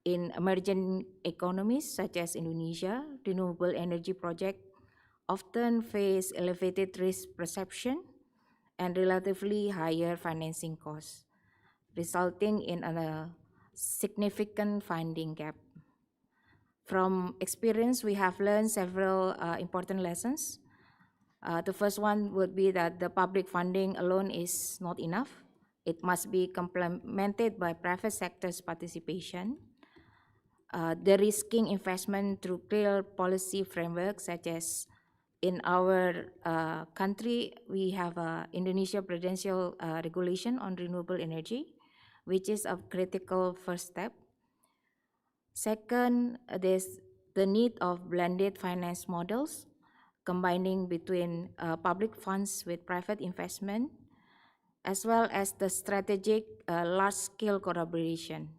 In emerging economies such as Indonesia, renewable energy projects often face elevated risk perception and relatively higher financing costs, resulting in a significant funding gap. From experience, we have learned several important lessons. The first one would be that the public funding alone is not enough. It must be complemented by private sector's participation. De-risking investment through clear policy frameworks, such as in our country, we have Indonesia Prudential Regulation on renewable energy, which is a critical first step. Second, there's the need of blended finance models, combining between public funds with private investment, as well as the strategic large-scale collaboration.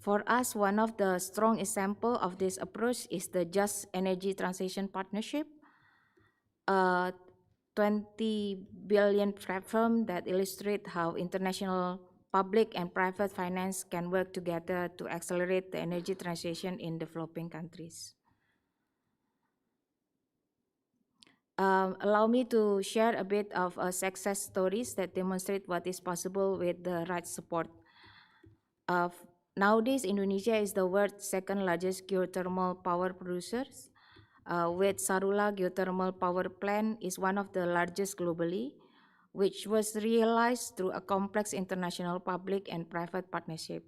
For us, one of the strong examples of this approach is the Just Energy Transition Partnership, a 20 billion platform that illustrates how international public and private finance can work together to accelerate the energy transition in developing countries. Allow me to share a bit of success stories that demonstrate what is possible with the right support. Nowadays, Indonesia is the world's second largest geothermal power producer, with Sarula Geothermal Power Plant is one of the largest globally, which was realized through a complex international public and private partnership.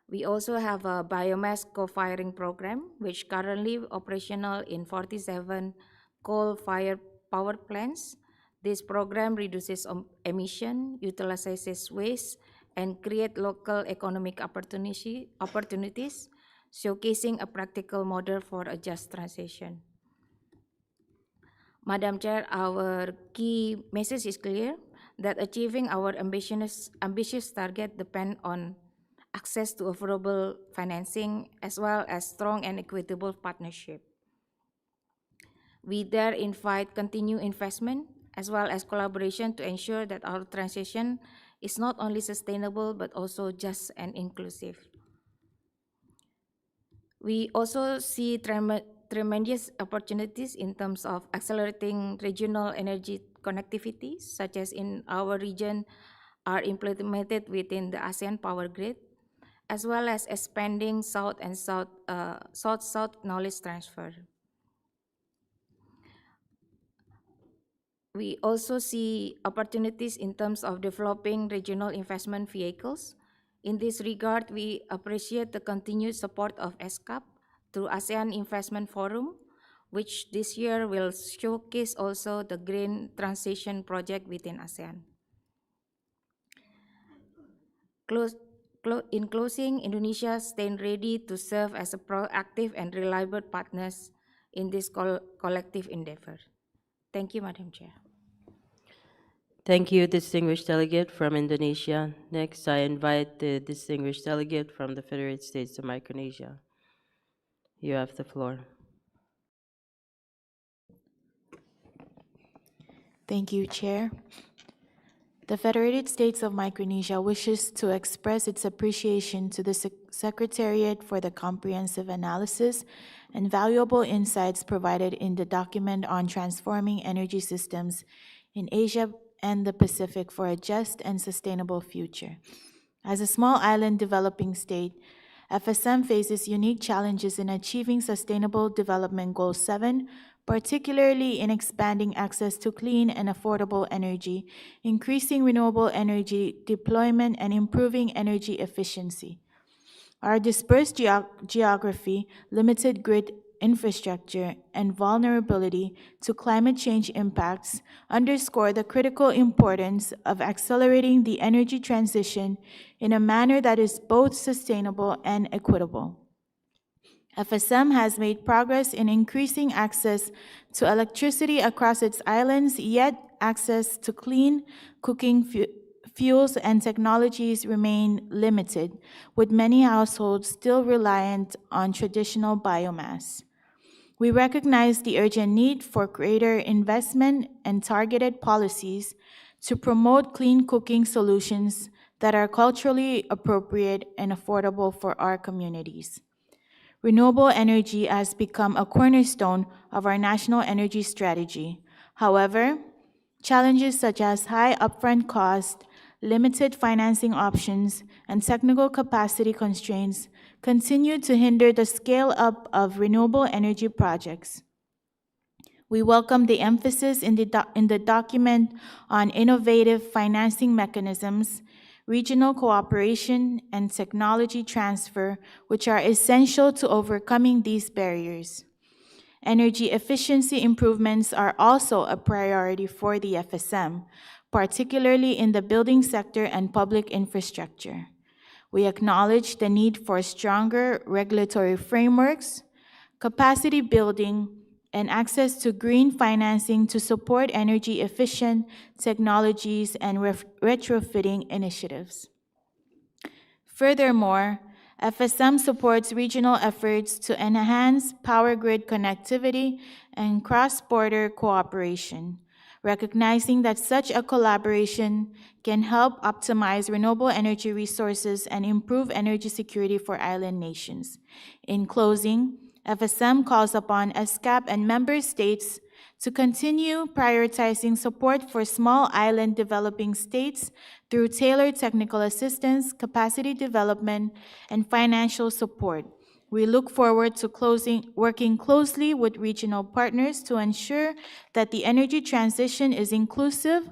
We also have a biomass co-firing program, which currently operational in 47 coal-fired power plants. This program reduces emission, utilizes waste, and create local economic opportunities, showcasing a practical model for a just transition. Madam Chair, our key message is clear that achieving our ambitious target depends on access to affordable financing as well as strong and equitable partnership. We dare invite continued investment as well as collaboration to ensure that our transition is not only sustainable but also just and inclusive. We also see tremendous opportunities in terms of accelerating regional energy connectivity, such as in our region are implemented within the ASEAN power grid, as well as expanding South and South-South knowledge transfer. We also see opportunities in terms of developing regional investment vehicles. In this regard, we appreciate the continued support of ESCAP through ASEAN Investment Forum, which this year will showcase also the green transition project within ASEAN. In closing, Indonesia stands ready to serve as a proactive and reliable partners in this collective endeavor. Thank you, Madam Chair.
Thank you, distinguished delegate from Indonesia. Next, I invite the distinguished delegate from the Federated States of Micronesia. You have the floor.
Thank you, Chair. The Federated States of Micronesia wishes to express its appreciation to the Secretariat for the comprehensive analysis and valuable insights provided in the document on transforming energy systems in Asia and the Pacific for a just and sustainable future. As a small island developing state, FSM faces unique challenges in achieving Sustainable Development Goal 7, particularly in expanding access to clean and affordable energy, increasing renewable energy deployment, and improving energy efficiency. Our dispersed geography, limited grid infrastructure, and vulnerability to climate change impacts underscore the critical importance of accelerating the energy transition in a manner that is both sustainable and equitable. FSM has made progress in increasing access to electricity across its islands, yet access to clean cooking fuels and technologies remain limited, with many households still reliant on traditional biomass. We recognize the urgent need for greater investment and targeted policies to promote clean cooking solutions that are culturally appropriate and affordable for our communities. Renewable energy has become a cornerstone of our national energy strategy. However, challenges such as high upfront cost, limited financing options, and technical capacity constraints continue to hinder the scale-up of renewable energy projects. We welcome the emphasis in the document on innovative financing mechanisms, regional cooperation, and technology transfer, which are essential to overcoming these barriers. Energy efficiency improvements are also a priority for the FSM, particularly in the building sector and public infrastructure. We acknowledge the need for stronger regulatory frameworks, capacity building, and access to green financing to support energy-efficient technologies and retrofitting initiatives. Furthermore, FSM supports regional efforts to enhance power grid connectivity and cross-border cooperation, recognizing that such a collaboration can help optimize renewable energy resources and improve energy security for island nations. In closing, FSM calls upon ESCAP and member states to continue prioritizing support for small island developing states through tailored technical assistance, capacity development, and financial support. We look forward to working closely with regional partners to ensure that the energy transition is inclusive,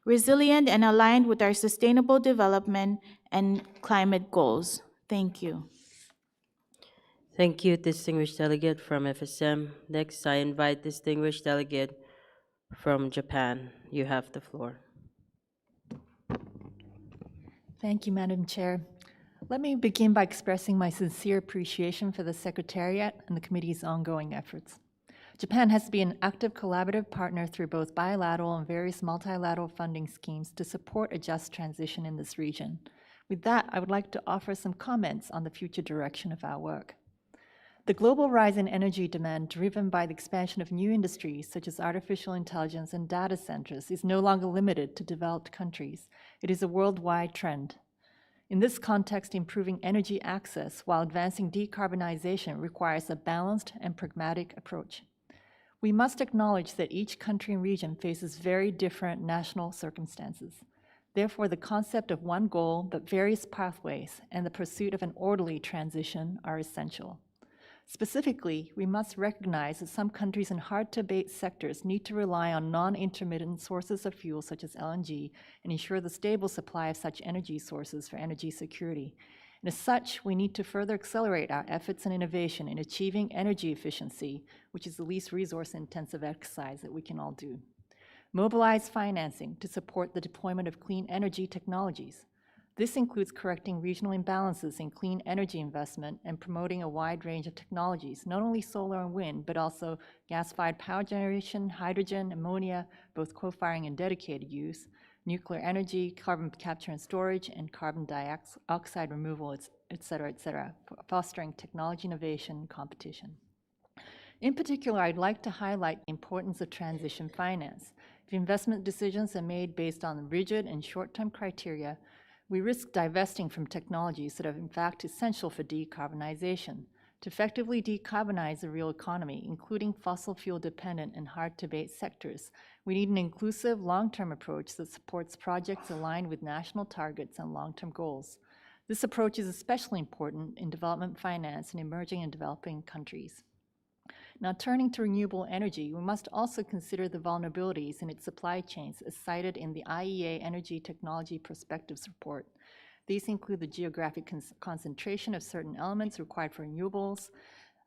resilient, and aligned with our sustainable development and climate goals. Thank you.
Thank you, distinguished delegate from FSM. Next, I invite distinguished delegate from Japan. You have the floor.
Thank you, Madam Chair. Let me begin by expressing my sincere appreciation for the Secretariat and the committee's ongoing efforts. Japan has been an active collaborative partner through both bilateral and various multilateral funding schemes to support a just transition in this region. With that, I would like to offer some comments on the future direction of our work. The global rise in energy demand driven by the expansion of new industries such as artificial intelligence and data centers is no longer limited to developed countries. It is a worldwide trend. In this context, improving energy access while advancing decarbonization requires a balanced and pragmatic approach. We must acknowledge that each country and region faces very different national circumstances. Therefore, the concept of one goal but various pathways and the pursuit of an orderly transition are essential. Specifically, we must recognize that some countries in hard-to-abate sectors need to rely on non-intermittent sources of fuel such as LNG and ensure the stable supply of such energy sources for energy security. And as such, we need to further accelerate our efforts and innovation in achieving energy efficiency, which is the least resource-intensive exercise that we can all do. Mobilize financing to support the deployment of clean energy technologies. This includes correcting regional imbalances in clean energy investment and promoting a wide range of technologies, not only solar and wind, but also gas-fired power generation, hydrogen, ammonia, both co-firing and dedicated use, nuclear energy, carbon capture and storage, and carbon dioxide removal, et cetera, fostering technology innovation and competition. In particular, I'd like to highlight the importance of transition finance. If investment decisions are made based on rigid and short-term criteria, we risk divesting from technologies that are in fact essential for decarbonization. To effectively decarbonize the real economy, including fossil fuel dependent and hard-to-abate sectors, we need an inclusive long-term approach that supports projects aligned with national targets and long-term goals. This approach is especially important in development finance in emerging and developing countries. Now, turning to renewable energy, we must also consider the vulnerabilities in its supply chains as cited in the IEA Energy Technology Perspectives Report. These include the geographic concentration of certain elements required for renewables,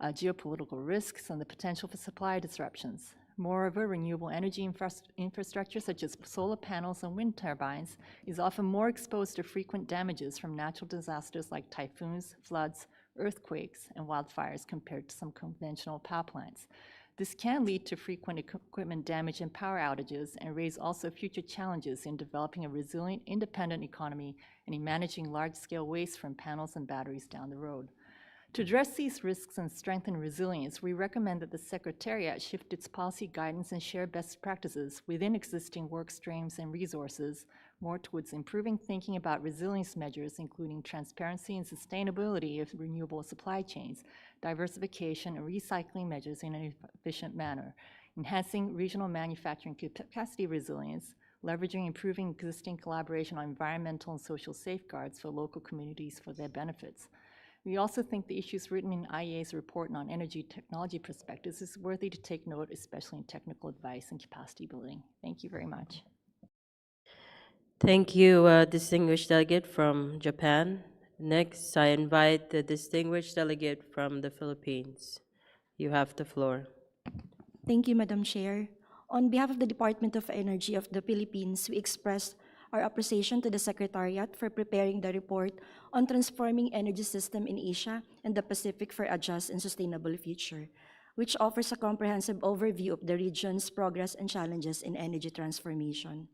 geopolitical risks, and the potential for supply disruptions. Moreover, renewable energy infrastructure such as solar panels and wind turbines is often more exposed to frequent damages from natural disasters like typhoons, floods, earthquakes, and wildfires compared to some conventional power plants. This can lead to frequent equipment damage and power outages and raise also future challenges in developing a resilient, independent economy and in managing large-scale waste from panels and batteries down the road. To address these risks and strengthen resilience, we recommend that the Secretariat shift its policy guidance and share best practices within existing work streams and resources more towards improving thinking about resilience measures, including transparency and sustainability of renewable supply chains, diversification and recycling measures in an efficient manner, enhancing regional manufacturing capacity resilience, leveraging improving existing collaboration on environmental and social safeguards for local communities for their benefits. We also think the issues written in IEA's report on energy technology perspectives is worthy to take note, especially in technical advice and capacity building. Thank you very much.
Thank you, distinguished delegate from Japan. Next, I invite the distinguished delegate from the Philippines. You have the floor.
Thank you, Madam Chair. On behalf of the Department of Energy of the Philippines, we express our appreciation to the Secretariat for preparing the report on transforming energy system in Asia and the Pacific for a just and sustainable future, which offers a comprehensive overview of the region's progress and challenges in energy transformation.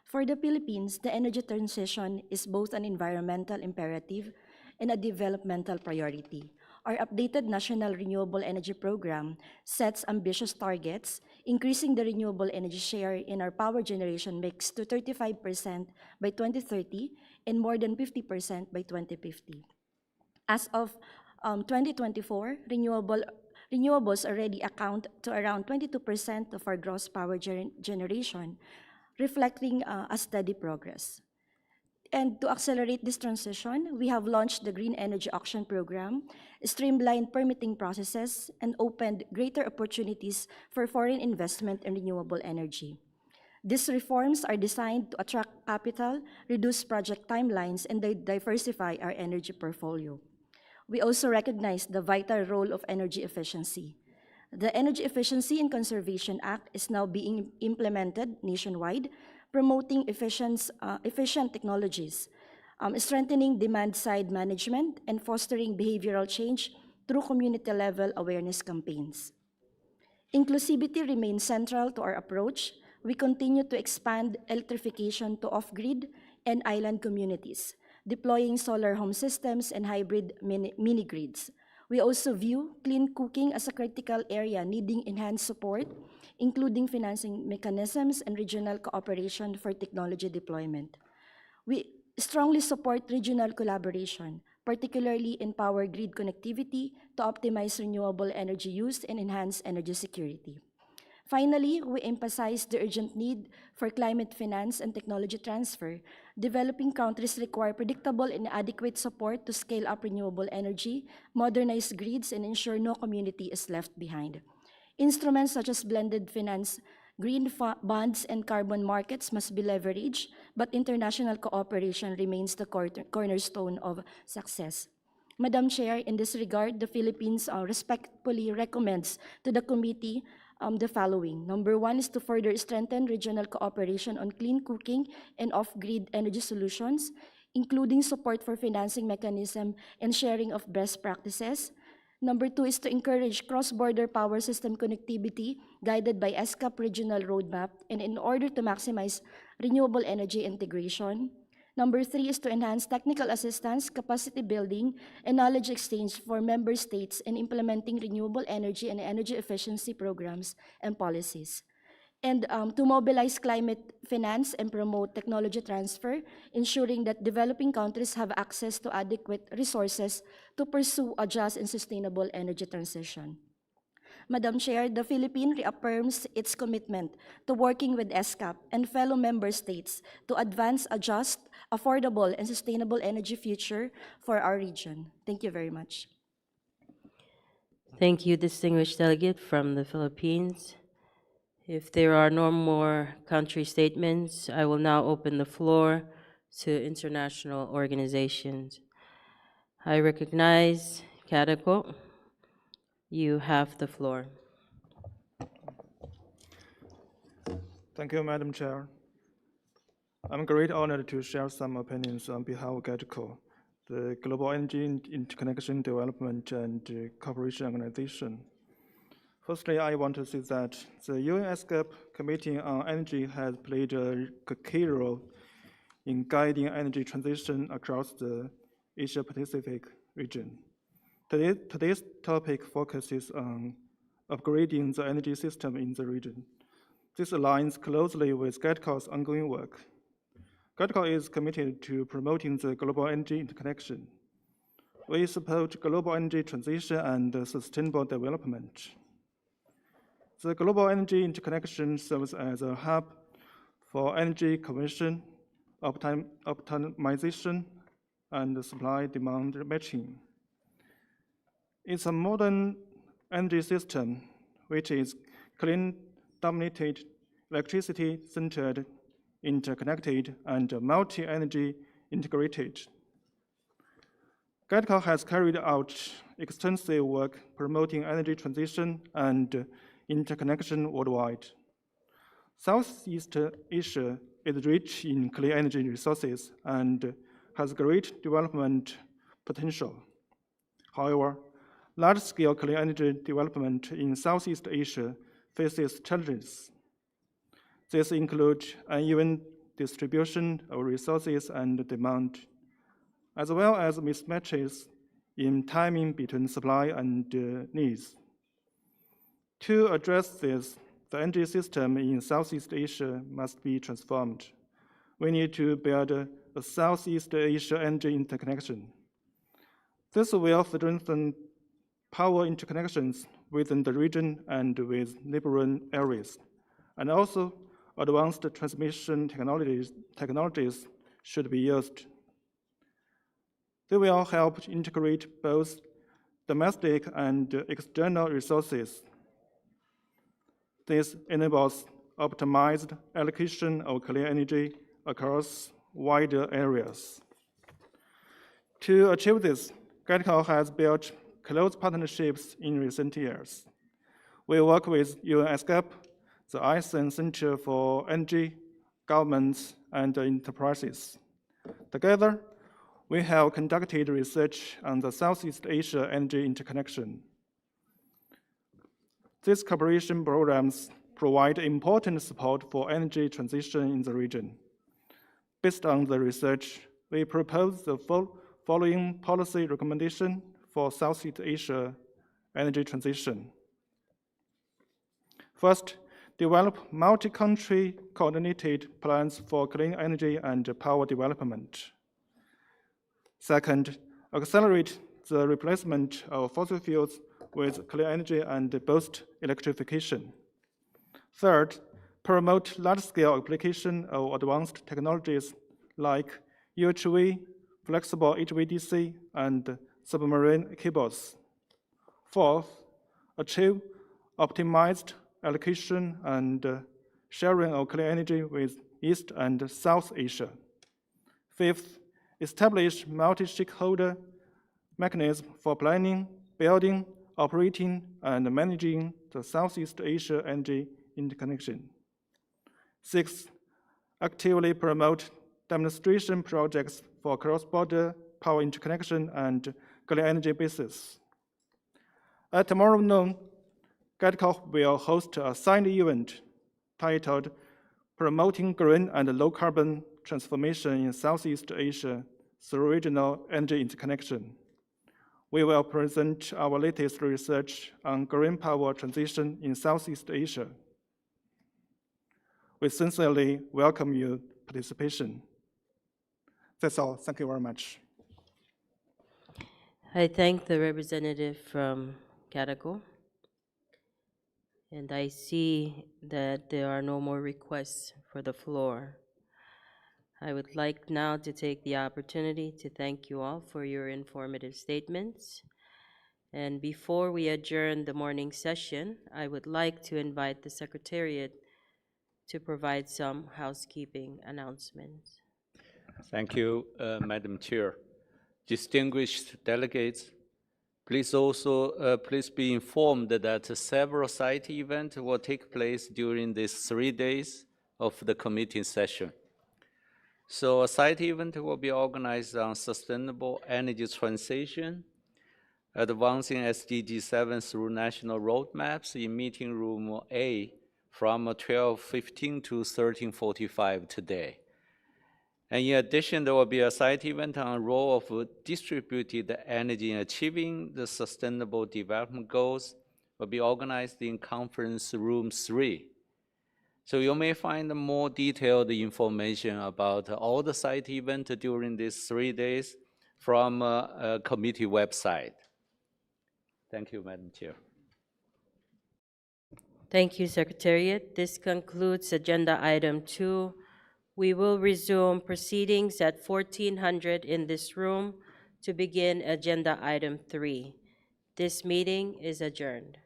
For the Philippines, the energy transition is both an environmental imperative and a developmental priority. our updated National Renewable Energy Program sets ambitious targets, increasing the renewable energy share in our power generation mix to 35% by 2030 and more than 50% by 2050. As of 2024, renewables already account to around 22% of our gross power generation, reflecting a steady progress. And to accelerate this transition, we have launched the Green Energy Auction Program, streamlined permitting processes, and opened greater opportunities for foreign investment in renewable energy. These reforms are designed to attract capital, reduce project timelines, and diversify our energy portfolio. We also recognize the vital role of energy efficiency. The Energy Efficiency and Conservation Act is now being implemented nationwide, promoting efficient technologies, strengthening demand-side management, and fostering behavioral change through community-level awareness campaigns. Inclusivity remains central to our approach. We continue to expand electrification to off-grid and island communities, deploying solar home systems and hybrid mini-grids. We also view clean cooking as a critical area needing enhanced support, including financing mechanisms and regional cooperation for technology deployment. We strongly support regional collaboration, particularly in power grid connectivity to optimize renewable energy use and enhance energy security. Finally, we emphasize the urgent need for climate finance and technology transfer. Developing countries require predictable and adequate support to scale up renewable energy, modernize grids, and ensure no community is left behind. Instruments such as blended finance, green bonds, and carbon markets must be leveraged, but international cooperation remains the cornerstone of success. Madam Chair, in this regard, the Philippines respectfully recommends to the committee the following. Number one is to further strengthen regional cooperation on clean cooking and off-grid energy solutions, including support for financing mechanism and sharing of best practices. Number two is to encourage cross-border power system connectivity guided by ESCAP regional roadmap and in order to maximize renewable energy integration. Number three is to enhance technical assistance, capacity building, and knowledge exchange for member states in implementing renewable energy and energy efficiency programs and policies. And to mobilize climate finance and promote technology transfer, ensuring that developing countries have access to adequate resources to pursue a just and sustainable energy transition. Madam Chair, the Philippines reaffirms its commitment to working with ESCAP and fellow member states to advance a just, affordable, and sustainable energy future for our region. Thank you very much.
Thank you, distinguished delegate from the Philippines. If there are no more country statements, I will now open the floor to international organizations. I recognize Kadako. You have the floor.
Thank you, Madam Chair. I'm great honored to share some opinions on behalf of GATCO, the Global Energy Interconnection Development and Cooperation Organization. Firstly, I want to say that the UN ESCAP Committee on Energy has played a key role in guiding energy transition across the Asia-Pacific region. Today's topic focuses on upgrading the energy system in the region. This aligns closely with GATCO's ongoing work. GATCO is committed to promoting the global energy interconnection. We support global energy transition and sustainable development. The global energy interconnection serves as a hub for energy conversion, optimization, and supply-demand matching. It's a modern energy system which is clean, dominated, electricity-centered, interconnected, and multi-energy integrated. GATCO has carried out extensive work promoting energy transition and interconnection worldwide. Southeast Asia is rich in clean energy resources and has great development potential. However, large-scale clean energy development in Southeast Asia faces challenges. These include uneven distribution of resources and demand, as well as mismatches in timing between supply and needs. To address this, the energy system in Southeast Asia must be transformed. We need to build a Southeast Asia energy interconnection. This will strengthen power interconnections within the region and with neighboring areas, and also advanced transmission technologies should be used. They will help integrate both domestic and external resources. This enables optimized allocation of clean energy across wider areas. To achieve this, GATCO has built close partnerships in recent years. We work with ESCAP, the ASEAN Center for Energy, governments, and enterprises. Together, we have conducted research on the Southeast Asia energy interconnection. These cooperation programs provide important support for energy transition in the region. Based on the research, we propose the following policy recommendation for Southeast Asia energy transition. First, develop multi-country coordinated plans for clean energy and power development. Second, accelerate the replacement of fossil fuels with clean energy and boost electrification. Third, promote large-scale application of advanced technologies like UHV, flexible HVDC, and submarine cables. Fourth, achieve optimized allocation and sharing of clean energy with East and South Asia. Fifth, establish multi-stakeholder mechanism for planning, building, operating, and managing the Southeast Asia energy interconnection. Sixth, actively promote demonstration projects for cross-border power interconnection and clean energy bases. At tomorrow noon, GATCO will host a side event titled Promoting Green and Low-Carbon Transformation in Southeast Asia through Regional Energy Interconnection. We will present our latest research on green power transition in Southeast Asia. We sincerely welcome your participation. That's all. Thank you very much.
I thank the representative from Cataco. And I see that there are no more requests for the floor. I would like now to take the opportunity to thank you all for your informative statements. And before we adjourn the morning session, I would like to invite the Secretariat to provide some housekeeping announcements.
Thank you, Madam Chair. Distinguished delegates, please also please be informed that several site events will take place during these 3 days of the committee session. So a site event will be organized on sustainable energy transition, advancing SDG 7 through national roadmaps in meeting room A from 12:15 to 13:45 today. And in addition, there will be a site event on the role of distributed energy in achieving the Sustainable Development Goals, will be organized in conference room 3. So you may find more detailed information about all the site events during these 3 days from a committee website. Thank you, Madam Chair.
Thank you, Secretariat. This concludes Agenda Item 2. We will resume proceedings at 1400 in this room to begin Agenda Item 3. This meeting is adjourned.